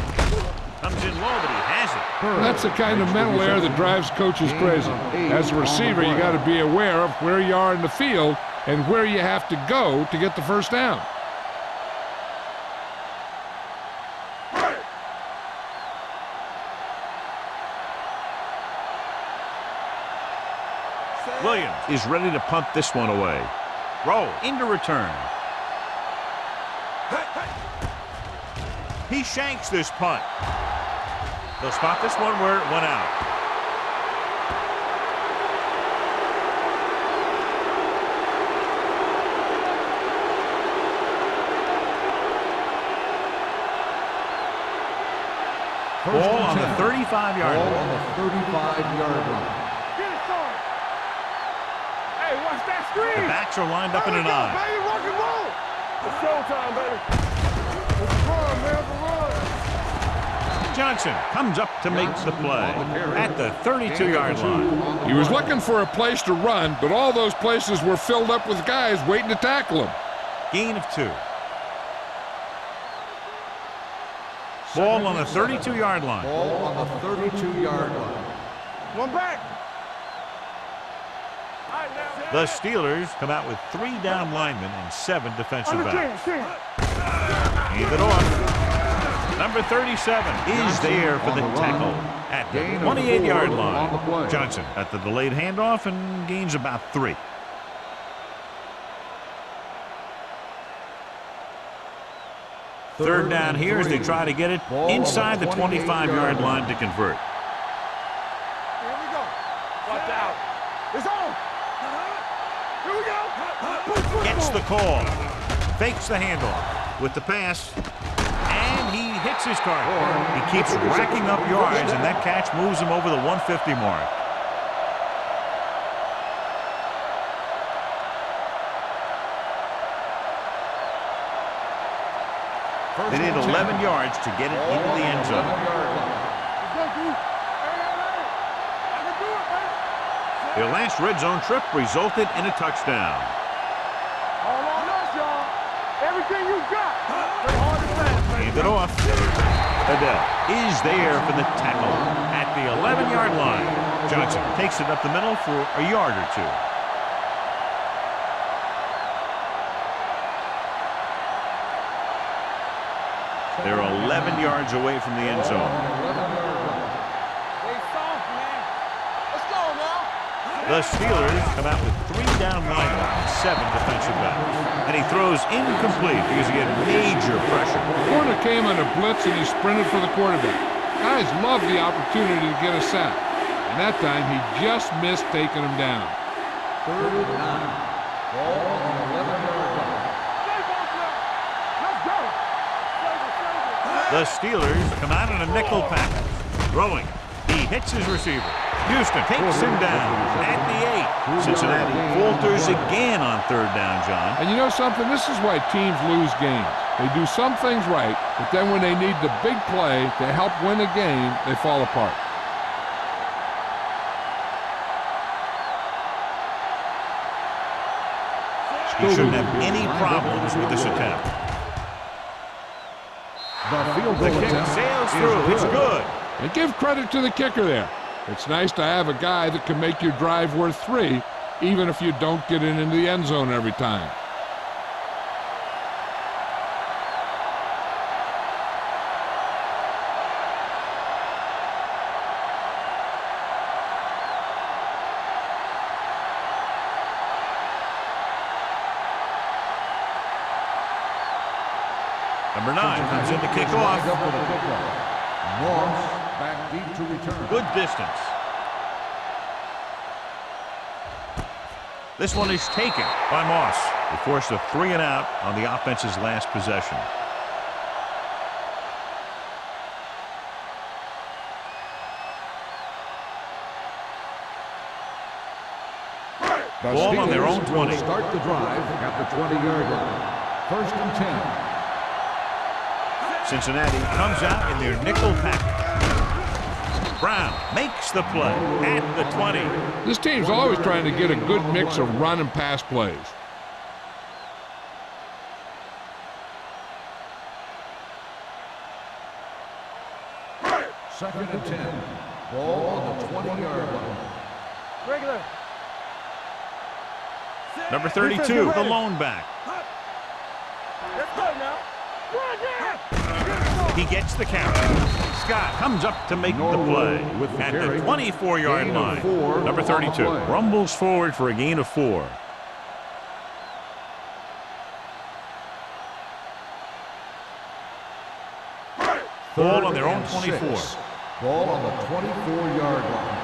Comes in low, but he has it. That's the kind of mental error that drives coaches crazy. As a receiver, you got to be aware of where you are in the field and where you have to go to get the first down. Williams is ready to punt this one away. Roll into return. He shanks this punt. They'll spot this one where it went out. Ball on the 35-yard line. Ball on the 35-yard line. Hey, watch that screen. The backs are lined up in an eye. Baby, rock and roll. It's showtime, baby. It's a run, man. It's a run. Johnson comes up to make the play at the 32-yard line. He was looking for a place to run, but all those places were filled up with guys waiting to tackle him. Gain of 2. Ball on the 32-yard line. Ball on the 32-yard line. One back. The Steelers come out with 3 down linemen and 7 defensive backs. Hand it off. Number 37 is there for the tackle at the 28-yard line. Johnson at the delayed handoff and gains about 3. Third down here as they try to get it inside the 25-yard line to convert. Here we go. Watch out. It's on. Here we go. Gets the call. Fakes the handoff with the pass. And he hits his target. He keeps racking up yards, and that catch moves him over the 150 mark. They need 11 yards to get it into the end zone. Their last red zone trip resulted in a touchdown. All on us, y'all. Everything you got. Hand it off. Adele is there for the tackle at the 11-yard line. Johnson takes it up the middle for a yard or 2. They're 11 yards away from the end zone. The Steelers come out with 3 down linemen and 7 defensive backs. And he throws incomplete because he had major pressure. The corner came on a blitz and he sprinted for the quarterback. Guys love the opportunity to get a sack. And that time he just missed taking him down. Third and 9. Ball on the 11-yard line. Let's go. The Steelers come out in a nickel package. Throwing. He hits his receiver. Houston takes him down at the 8. Cincinnati falters again on third down, John. And you know something? This is why teams lose games. They do some things right, but then when they need the big play to help win a game, they fall apart. He shouldn't have any problems with this attempt. The kick sails through. It's good. And give credit to the kicker there. It's nice to have a guy that can make your drive worth 3, even if you don't get it into the end zone every time. Number 9 comes in to kick off. Moss back deep to return. Good distance. This one is taken by Moss. They forced a 3 and out on the offense's last possession. The Ball on their own Steelers 20. will start the drive at the 20-yard line. First and 10. Cincinnati comes out in their nickel package. Brown makes the play at the 20. This team's always trying to get a good mix of run and pass plays. Second and 10. Ball on the 20-yard line. Regular. Number 32, the lone back. Let's go now. He gets the carry. Scott comes up to make the play with the at carry. the 24-yard Gain of line. 4 Number on the 32 play. rumbles forward for a gain of 4. Ball on their own 24. Ball on the 24-yard line.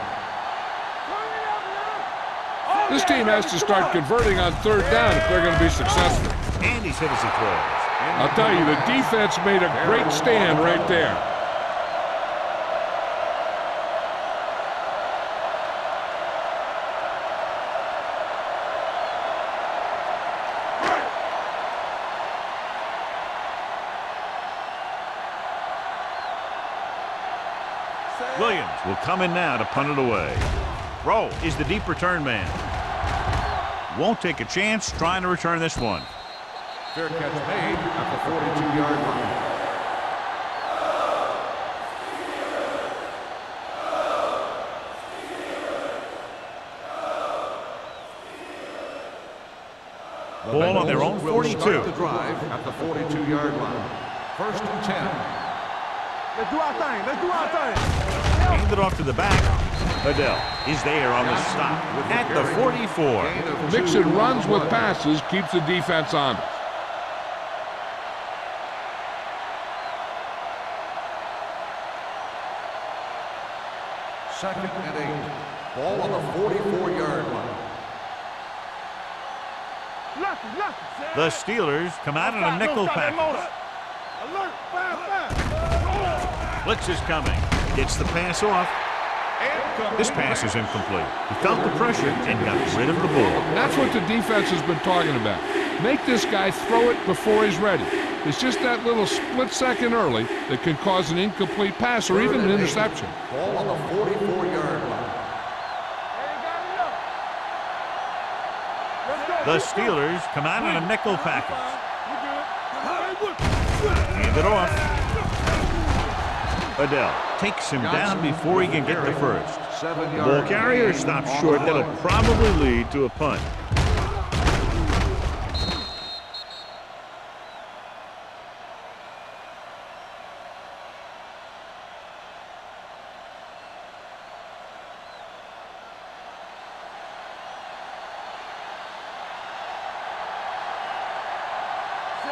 This team has to start converting on third down if they're going to be successful. And he's hit as he throws. I'll tell you, the defense made a great stand right there. Williams will come in now to punt it away. Rowe is the deep return man. Won't take a chance trying to return this one. Fair catch made at the 42-yard line. Ball on their own Will 42. start the drive at the 42-yard line. First and 10. Let's do our thing. Let's do our thing. Hand it off to the back. Adele is there on the stop at the 44. Mixing runs with passes keeps the defense honest. Second and 8. Ball on the 44-yard line. The Steelers come out in a nickel package. Alert. Fire. Blitz is coming. Gets the pass off. This pass is incomplete. He felt the pressure and got rid of the ball. That's what the defense has been talking about. Make this guy throw it before he's ready. It's just that little split second early that can cause an incomplete pass or even an interception. Ball on the 44-yard line. The Steelers come out in a nickel package. Hand it off. Adele takes him down before he can get the first. 7 The yards. ball carrier stops short. That'll probably lead to a punt.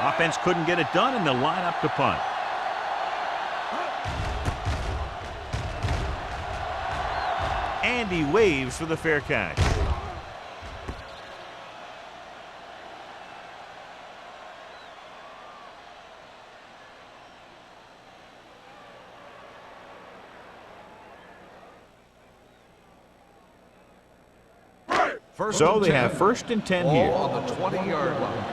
Offense couldn't get it done, and they'll line up to punt. And he waves for the fair catch. So they have first and 10 Ball here. on the 20-yard line.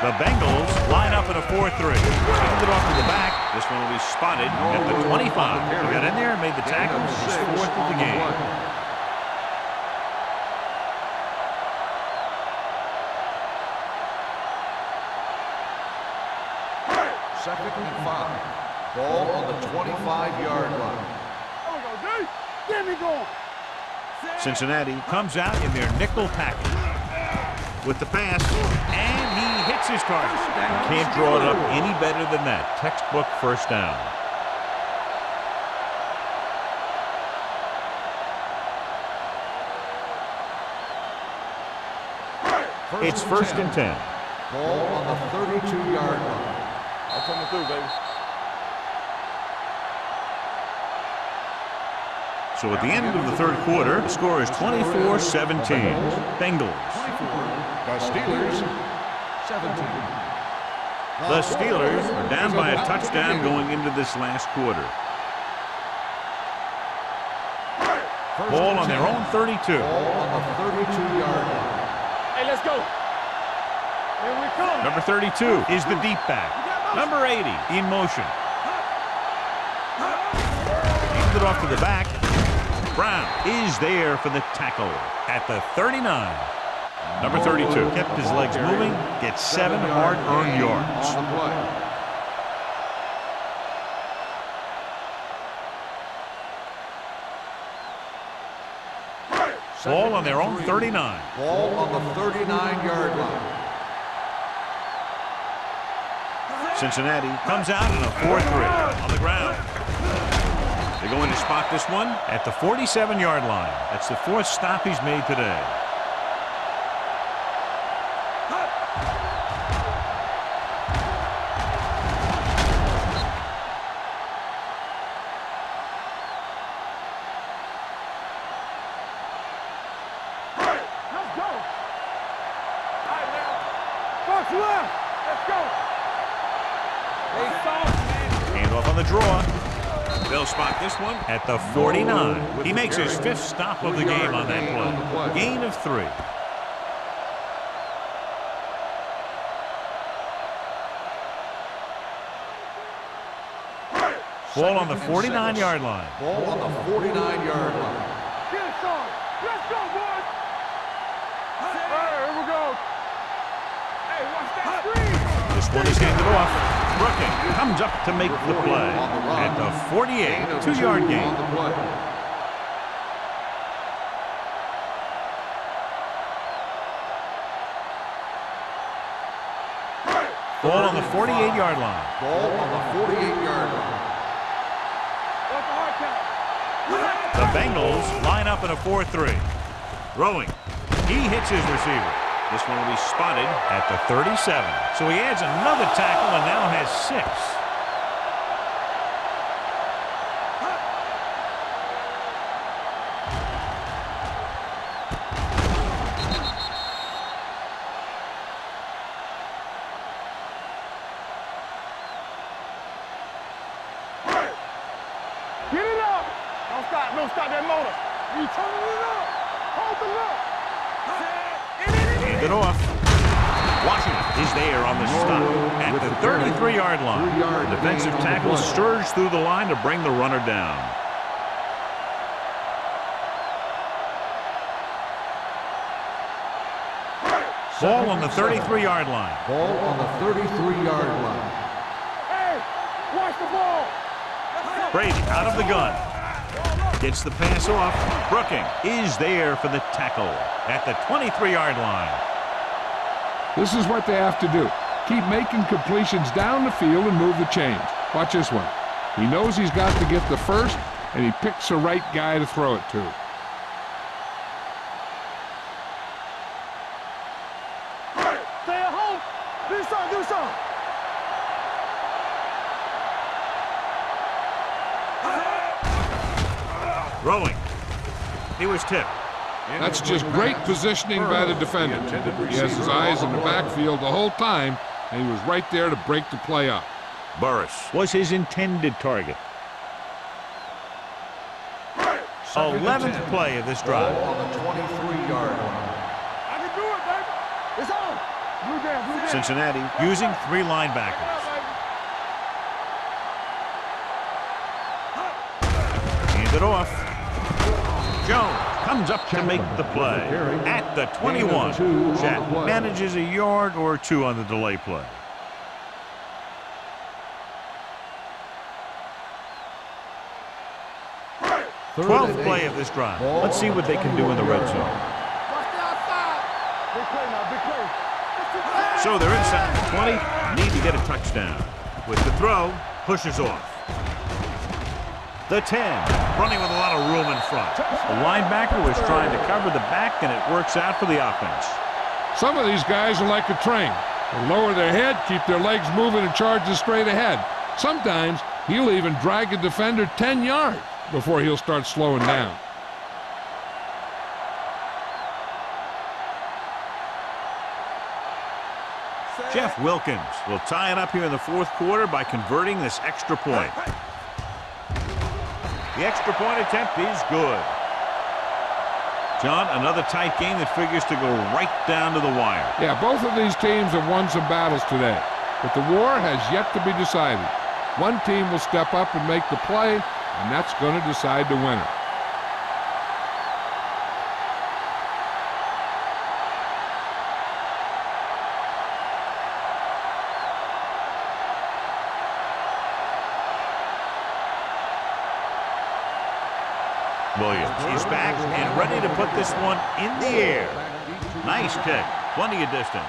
The Bengals line up in a 4-3. Hand it off to the back. This one will be spotted at the 25. He got in there and made the tackle. His fourth of the game. Second and 5. Ball on the 25-yard line. Get me going. Cincinnati comes out in their nickel package with the pass, and he hits his target. Can't draw it up any better than that. Textbook first down. It's first and 10. Ball on the 32-yard line. I'm coming through, baby. So at the end of the third quarter, the score is 24-17. Bengals. The Steelers, 17. The Steelers are down by a touchdown going into this last quarter. Ball on their own 32. Ball on the 32-yard line. Hey, let's go. Here we come. Number 32 is the deep back. Number 80 in motion. Hands it off to the back. Brown is there for the tackle at the 39. Number 32 kept his legs moving, gets 7 hard-earned yards. On the play. Ball on their own 39. Ball on the 39-yard line. Cincinnati comes out in a 4-3 on the ground. They're going to spot this one at the 47-yard line. That's the 4th stop he's made today. Let's go. All right, now. Box left. Let's go. Hey, soft, man. Hand off on the draw. They'll spot this one at the 49. He makes his 5th stop of the game on that play. Gain of 3. Ball on the 49-yard line. Ball on the 49-yard line. Get it, Sean. Let's go, boys. All right, here we go. Hey, watch that screen. This one is handed off. Brooking comes up to make the play at the 48, 2-yard gain. On the play. Ball on the 48-yard line. Ball on the 48-yard line. What's the hard count? The Bengals line up in a 4-3. Throwing. He hits his receiver. This one will be spotted at the 37. So he adds another tackle and now has 6. Get it up. Don't stop. Don't stop that motor. You turning it up. Hold the look. Hand it off. Washington is there on the stop at the 33-yard line. The defensive tackle surged through the line to bring the runner down. Ball on the 33-yard line. Ball on the 33-yard line. Hey, watch the ball. Brady out of the gun. Gets the pass off. Brooking is there for the tackle at the 23-yard line. This is what they have to do. Keep making completions down the field and move the chains. Watch this one. He knows he's got to get the first, and he picks the right guy to throw it to. Stay at home. Do something. Do something. Throwing. He was tipped. That's just great positioning by the defender. He has his eyes in the backfield the whole time, and he was right there to break the play up. Burris was his intended target. 11th play of this drive. Ball on the 23-yard line. I can do it, baby. It's on. Blue down, blue down. Cincinnati using 3 linebackers. Hand it off. Jones comes up to make the play at the 21. Chat manages a yard or 2 on the delay play. Third 12th and play 8. of this drive. Let's see what they can do in the red zone. Watch the outside. Big play now, big play. So they're inside the 20, need to get a touchdown. With the throw, pushes off. The 10, running with a lot of room in front. The linebacker was trying to cover the back, and it works out for the offense. Some of these guys are like a train. They lower their head, keep their legs moving, and charge it straight ahead. Sometimes he'll even drag a defender 10 yards before he'll start slowing down. Jeff Wilkins will tie it up here in the 4th quarter by converting this extra point. The extra point attempt is good. John, another tight game that figures to go right down to the wire. Yeah, both of these teams have won some battles today, but the war has yet to be decided. One team will step up and make the play, and that's going to decide the winner. Williams, he's back and ready to put this one in the air. Nice kick. Plenty of distance.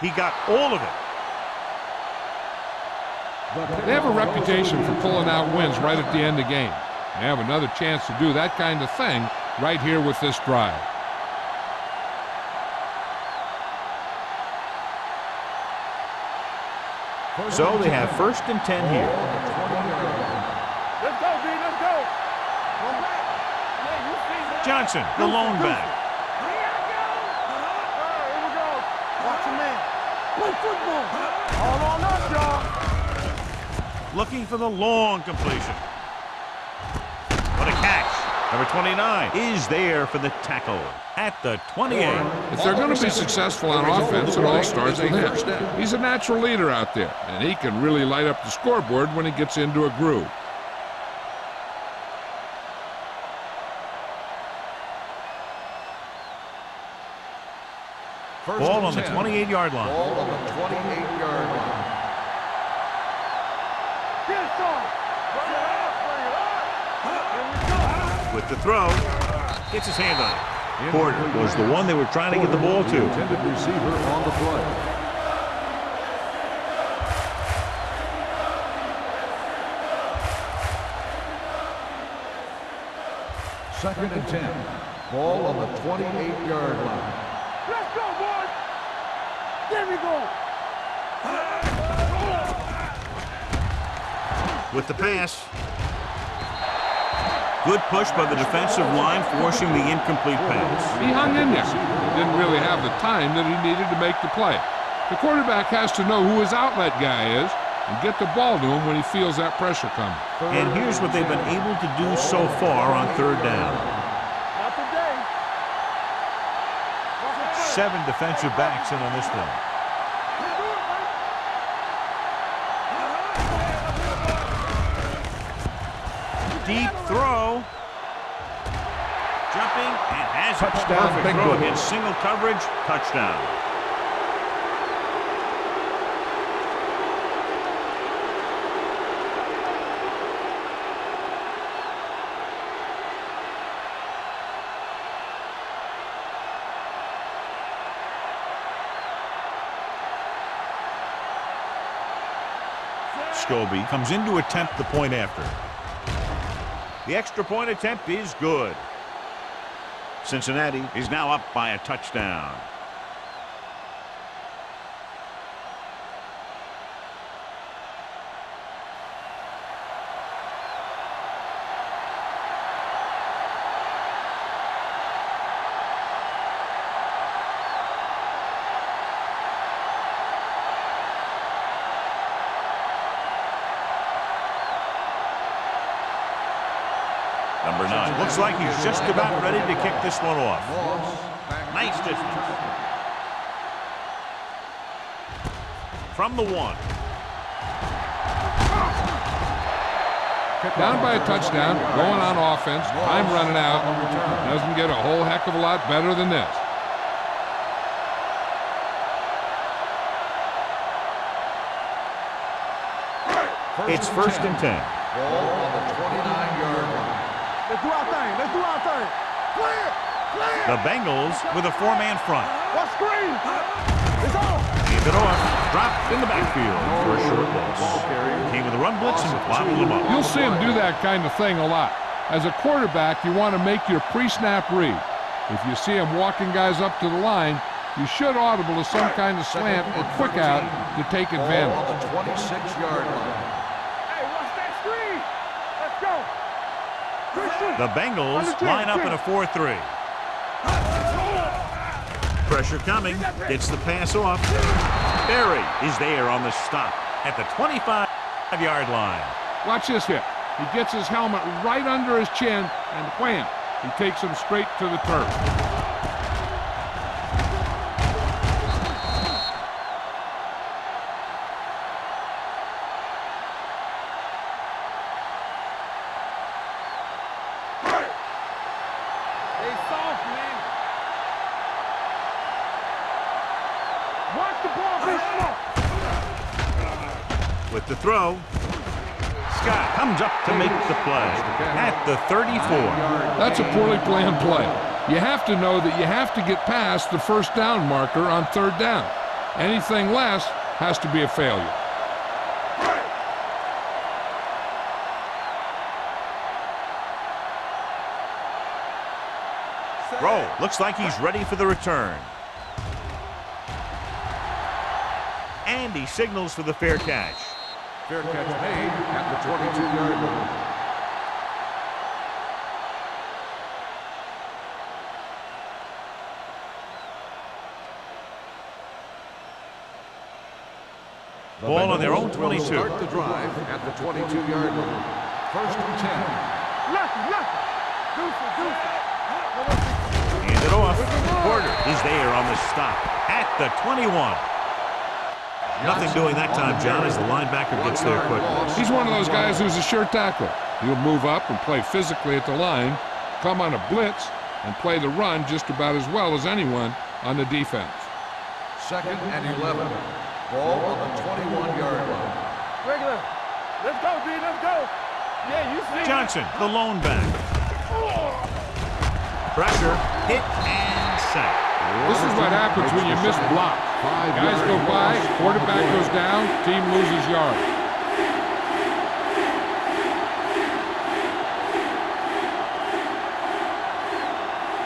He got all of it. They have a reputation for pulling out wins right at the end of games. They have another chance to do that kind of thing right here with this drive. So they have 1st and 10 here. Let's go, B. Let's go. Go back. Yeah, you see that. Johnson, the lone back. Here we go. Watch your man. Play football. All on us, y'all. Looking for the long completion. What a catch. Number 29 is there for the tackle at the 28. If they're going to be successful on offense, it all starts with him. He's a natural leader out there, and he can really light up the scoreboard when he gets into a groove. Ball on the 28-yard line. Ball on the 28-yard line. Get it started. Bring it up. Bring it up. Here we go. With the throw, gets his hand on it. Porter was the one they were trying to get the ball to. Intended receiver on the play. Second and 10. Ball on the 28-yard line. Let's go, boys. There we go. With the pass. Good push by the defensive line, forcing the incomplete pass. He hung in there. He didn't really have the time that he needed to make the play. The quarterback has to know who his outlet guy is and get the ball to him when he feels that pressure coming. And here's what they've been able to do so far on 3rd down. Not today. 7 defensive backs in on this one. Deep throw. Jumping and has a Touchdown, perfect bingo. throw against single coverage. Touchdown. Scobie comes in to attempt the point after. The extra point attempt is good. Cincinnati is now up by a touchdown. Number 9. Looks like he's just about ready to kick this one off. Nice distance. From the 1. Down by a touchdown, going on offense, time running out. Doesn't get a whole heck of a lot better than this. It's 1st and 10. Ball on the 29-yard line. Let's do our thing. Let's do our thing. Clear. Clear. The Bengals with a 4-man front. What screen? It's on. Gave it off. Dropped in the backfield for a short loss. Came with a run blitz and bottled him up. You'll see him do that kind of thing a lot. As a quarterback, you want to make your pre-snap read. If you see him walking guys up to the line, you should audible to some kind of slant or quick out to take Ball advantage. on the 26-yard line. Hey, watch that screen. Let's go. Good shoot. The Bengals line up in a 4-3. Pressure coming. Gets the pass off. Berry is there on the stop at the 25-yard line. Watch this hit. He gets his helmet right under his chin, and wham, He takes him straight to the turf. Stay soft, man. Watch the ball be soft. With the throw, Scott comes up to make the play at the 34. That's a poorly planned play. You have to know that you have to get past the first down marker on third down. Anything less has to be a failure. Roll. Looks like he's ready for the return. And he signals for the fair catch. Fair catch made at the 22-yard line. Ball on their own 22. Start the drive at the 22-yard line. First and 10. Hand it off. Porter is there on the stop at the 21. Nothing doing that time, John, as the linebacker gets there quickly. He's one of those guys who's a sure tackle. He'll move up and play physically at the line, come on a blitz, and play the run just about as well as anyone on the defense. Second and 11. Ball on the 21-yard line. Regular. Let's go, D. Let's go. Yeah, you see. Johnson, the lone back. Pressure, hit, and sack. This is what happens when you miss blocks. Guys go by, quarterback goes down, team loses yards.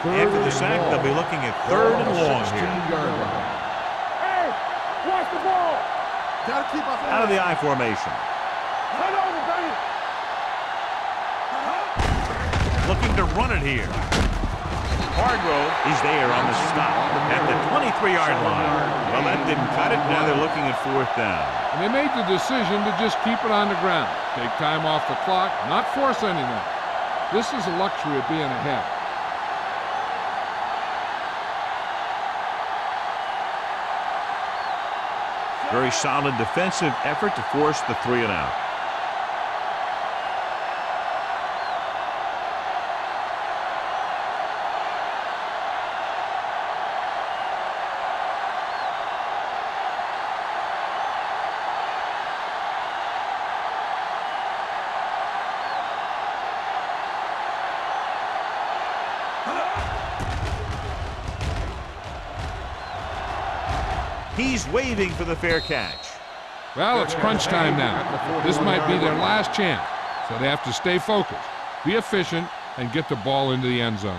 After the sack, they'll be looking at third and long here. Hey, watch the ball. Gotta keep our Out of the I formation. Head over, baby. Looking to run it here. Hargrove is there on the stop at the 23-yard line. Well, that didn't cut it. Now they're looking at fourth down. And they made the decision to just keep it on the ground. Take time off the clock, not force anything. This is a luxury of being ahead. Very solid defensive effort to force the 3 and out. He's waving for the fair catch. Well, it's crunch time now. This might be their last chance, so they have to stay focused, be efficient, and get the ball into the end zone.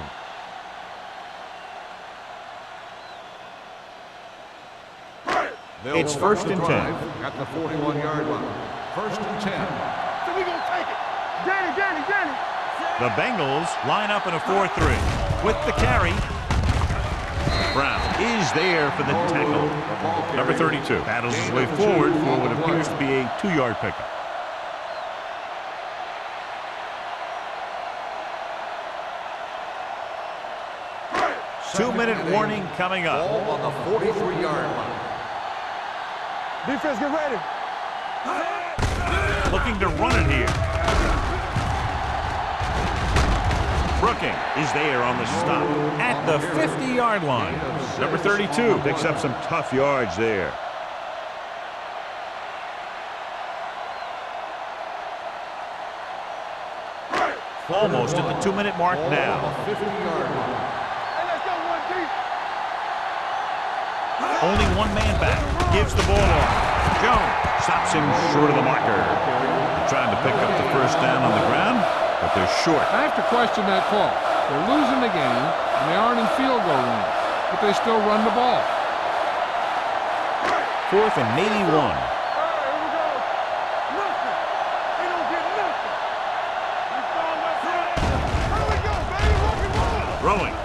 It's first and 10. At the 41-yard line. First and 10. So we gonna take it. Danny. The Bengals line up in a 4-3. With the carry, Brown is there for the tackle. Number 32 battles his way forward for what appears to be a 2-yard pickup. Two-minute warning coming up. Ball on the 43-yard line. Defense, get ready. Looking to run it here. Brooking is there on the stop at the 50-yard line. Number 32 picks up some tough yards there. Almost at the 2-minute mark now. 50-yard line. Hey, let's go, 1 deep. Only one man back. Gives the ball off. Jones stops him short of the marker. Trying to pick up the first down on the ground, but they're short. I have to question that call. They're losing the game, and they aren't in field goal range, but they still run the ball. 4th and 81. All right, here we go. Nothing. They don't get nothing. We found that play. Here we go, baby. Rock and roll. Throwing.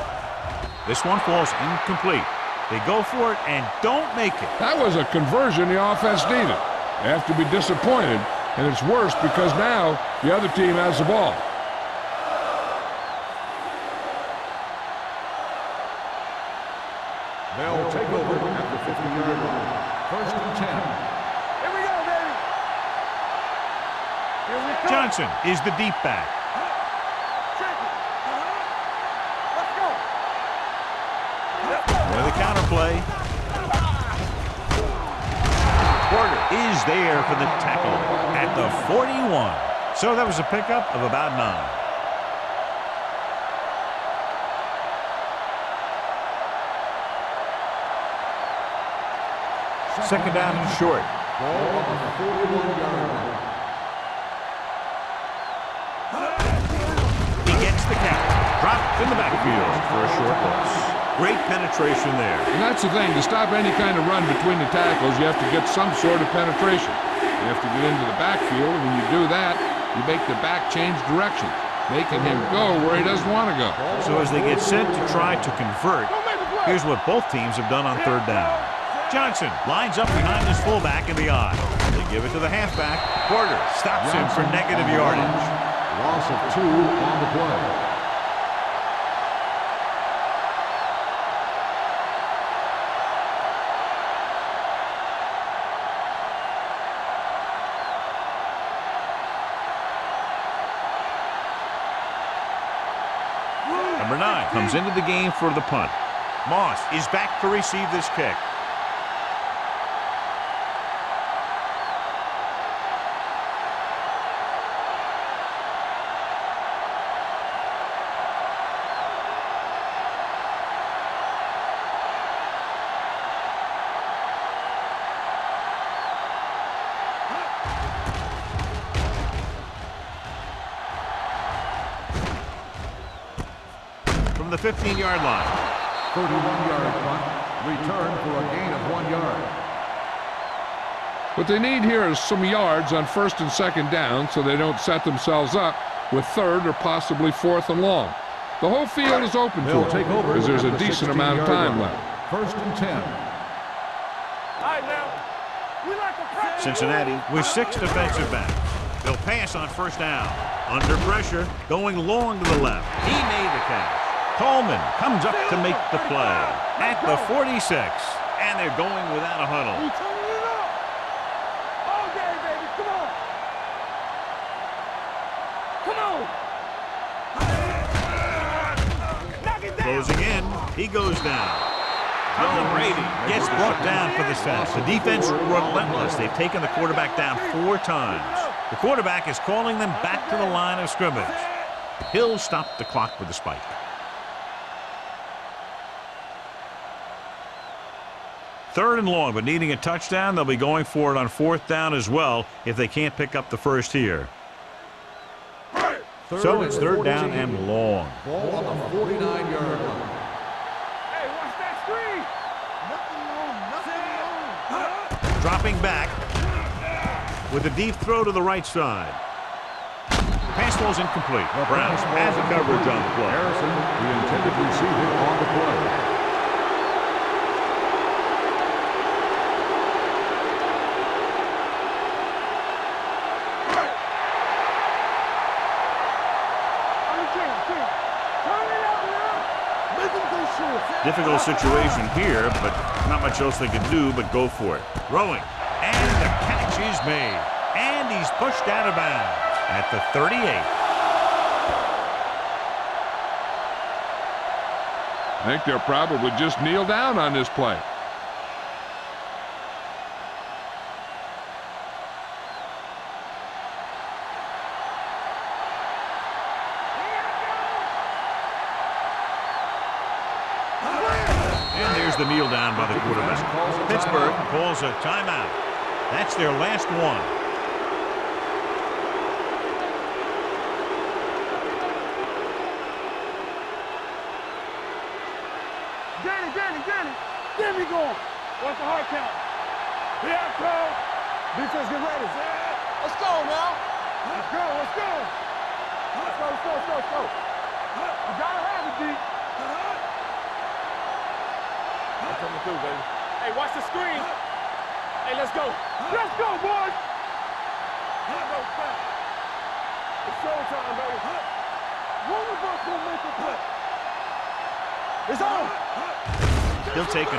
This one falls incomplete. They go for it and don't make it. That was a conversion the offense needed. They have to be disappointed, and it's worse because now the other team has the ball. They'll take over at the 50-yard line. First and 10. Here we go, baby. Here we go. Johnson is the deep back. Check it. Let's go. With a counter play. Porter is there for the tackle at the 41. So that was a pickup of about 9. Second down and short. Ball on the 41-yard line. He gets the catch. Dropped in the backfield for a short loss. Great penetration there. And that's the thing. To stop any kind of run between the tackles, you have to get some sort of penetration. You have to get into the backfield. When you do that, you make the back change direction, making him go where he doesn't want to go. So as they get set to try to convert, here's what both teams have done on third down. Johnson lines up behind his fullback in the I. They give it to the halfback. Porter stops him for negative yardage. Loss of 2 on the play. Number 9 comes into the game for the punt. Moss is back to receive this kick. From the 15-yard line. 31-yard punt. Return for a gain of 1 yard. What they need here is some yards on first and second down so they don't set themselves up with third or possibly fourth and long. The whole field is open to They'll it take over because there's at a the decent amount of time 16-yard line. left. First and 10. All right, now. We like to press. Cincinnati with 6 defensive backs. They'll pass on first down. Under pressure, going long to the left. He made the catch. Coleman comes up to make the play at the 46. And they're going without a huddle. We turning it up. All day, baby. Come on. Come on. Knock it down. Closing in, he goes down. Tom Brady gets brought down for the sack. The defense relentless. They've taken the quarterback down 4 times. The quarterback is calling them back to the line of scrimmage. He'll stop the clock with a spike. Third and long, but needing a touchdown, they'll be going for it on fourth down as well if they can't pick up the first here. So it's third down and long. Ball on the 49-yard line. Hey, watch that screen. Nothing long. Dropping back with a deep throw to the right side. Pass ball's incomplete. Browns has the coverage on the play. Harrison, the intended receiver on the play. Difficult situation here, but not much else they can do but go for it. Throwing, and the catch is made. And he's pushed out of bounds at the 38. I think they'll probably just kneel down on this play. The kneel down by the quarterback. Pittsburgh calls a timeout. That's their last one. Danny. There we go. What's the hard count? Here I come. Defense, get ready. Let's go now. Let's go. You gotta have it, D. Coming through, baby. Hey, watch the screen. Hey, let's go. Let's go, boys. It's showtime, baby. One of us will make a play. It's on. He'll take a knee.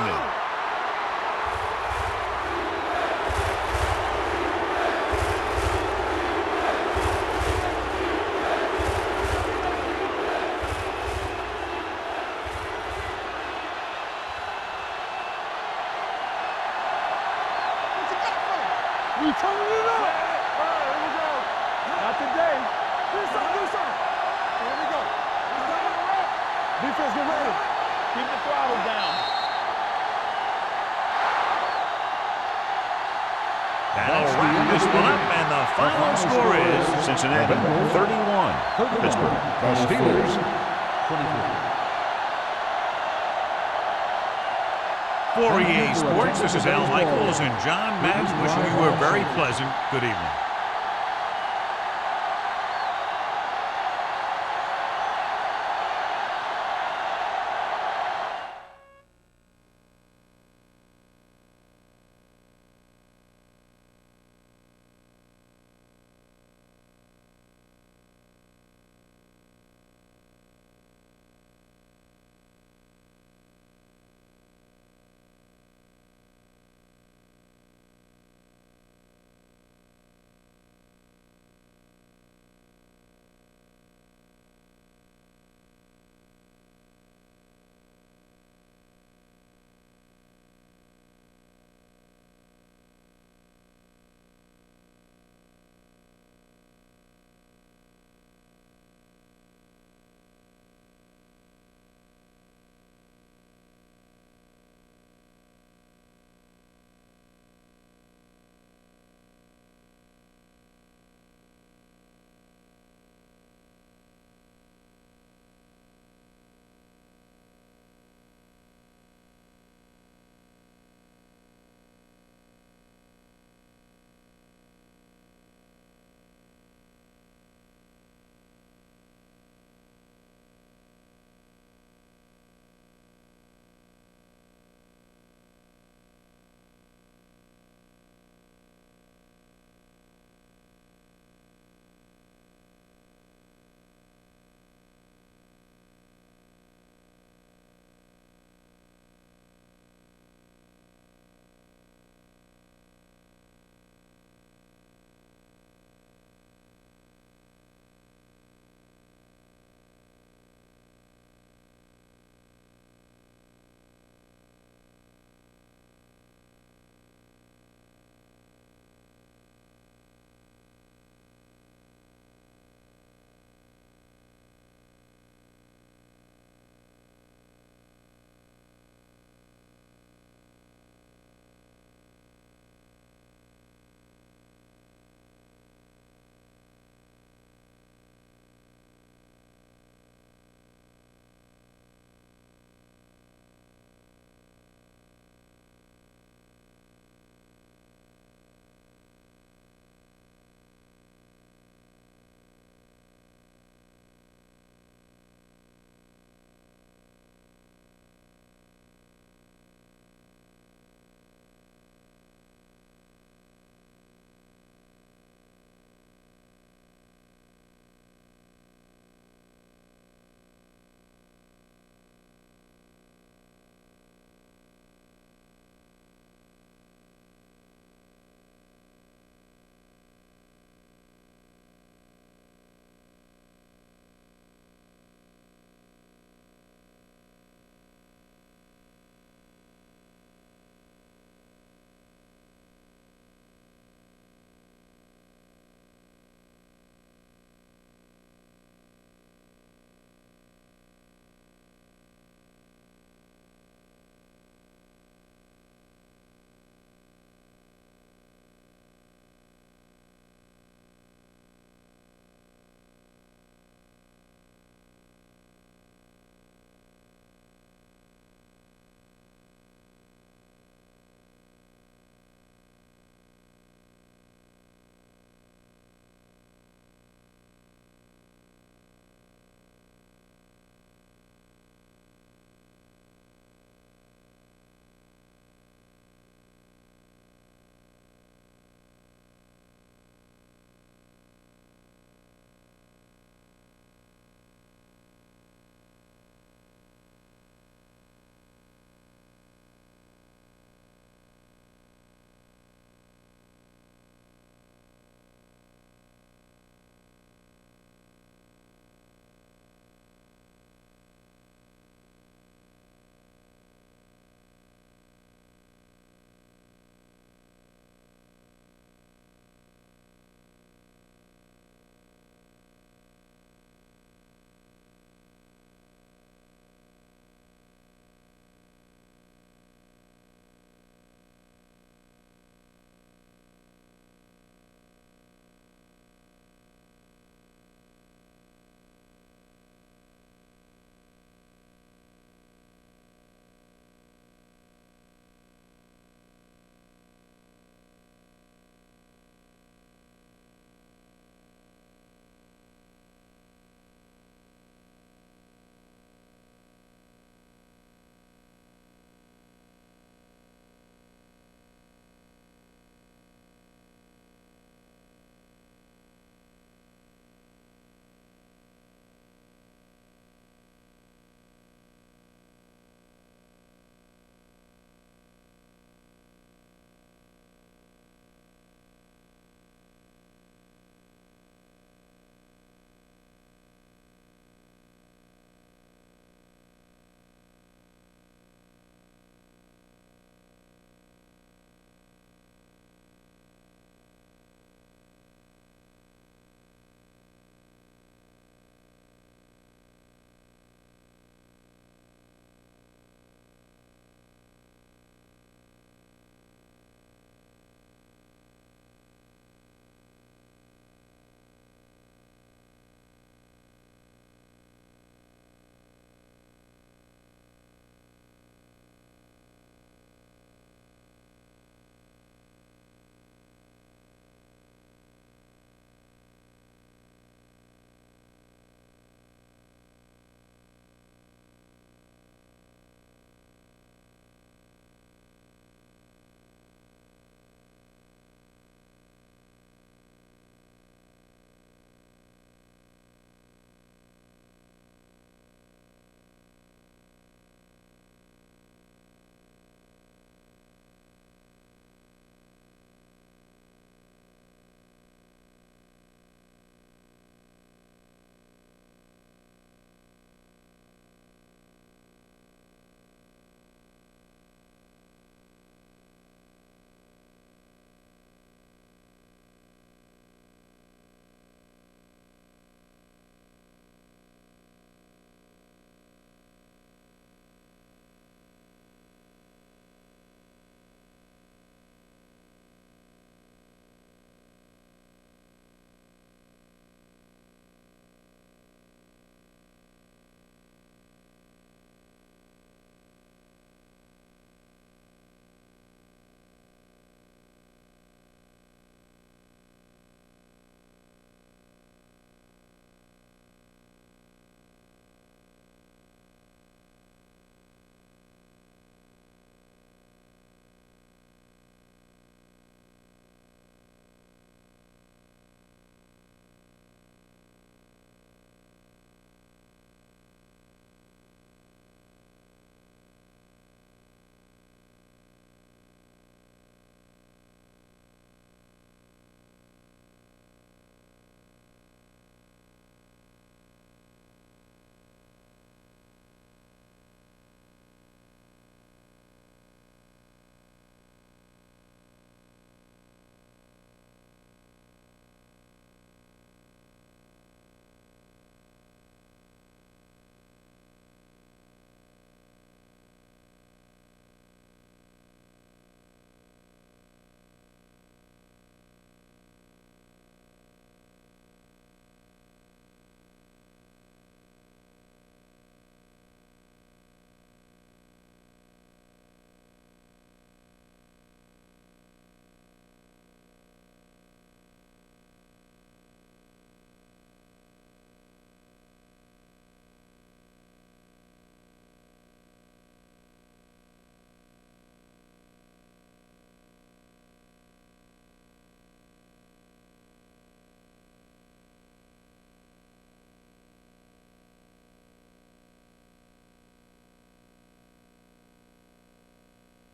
We turning it up. All right, here we go. Not today. Do something. Here we go. Defense, get ready. Keep the throttle down. That'll wrap this one up, and the final score is Cincinnati 31, Pittsburgh. The Steelers 24. For EA Sports, this is Al Michaels and John Madden wishing you a very pleasant good evening.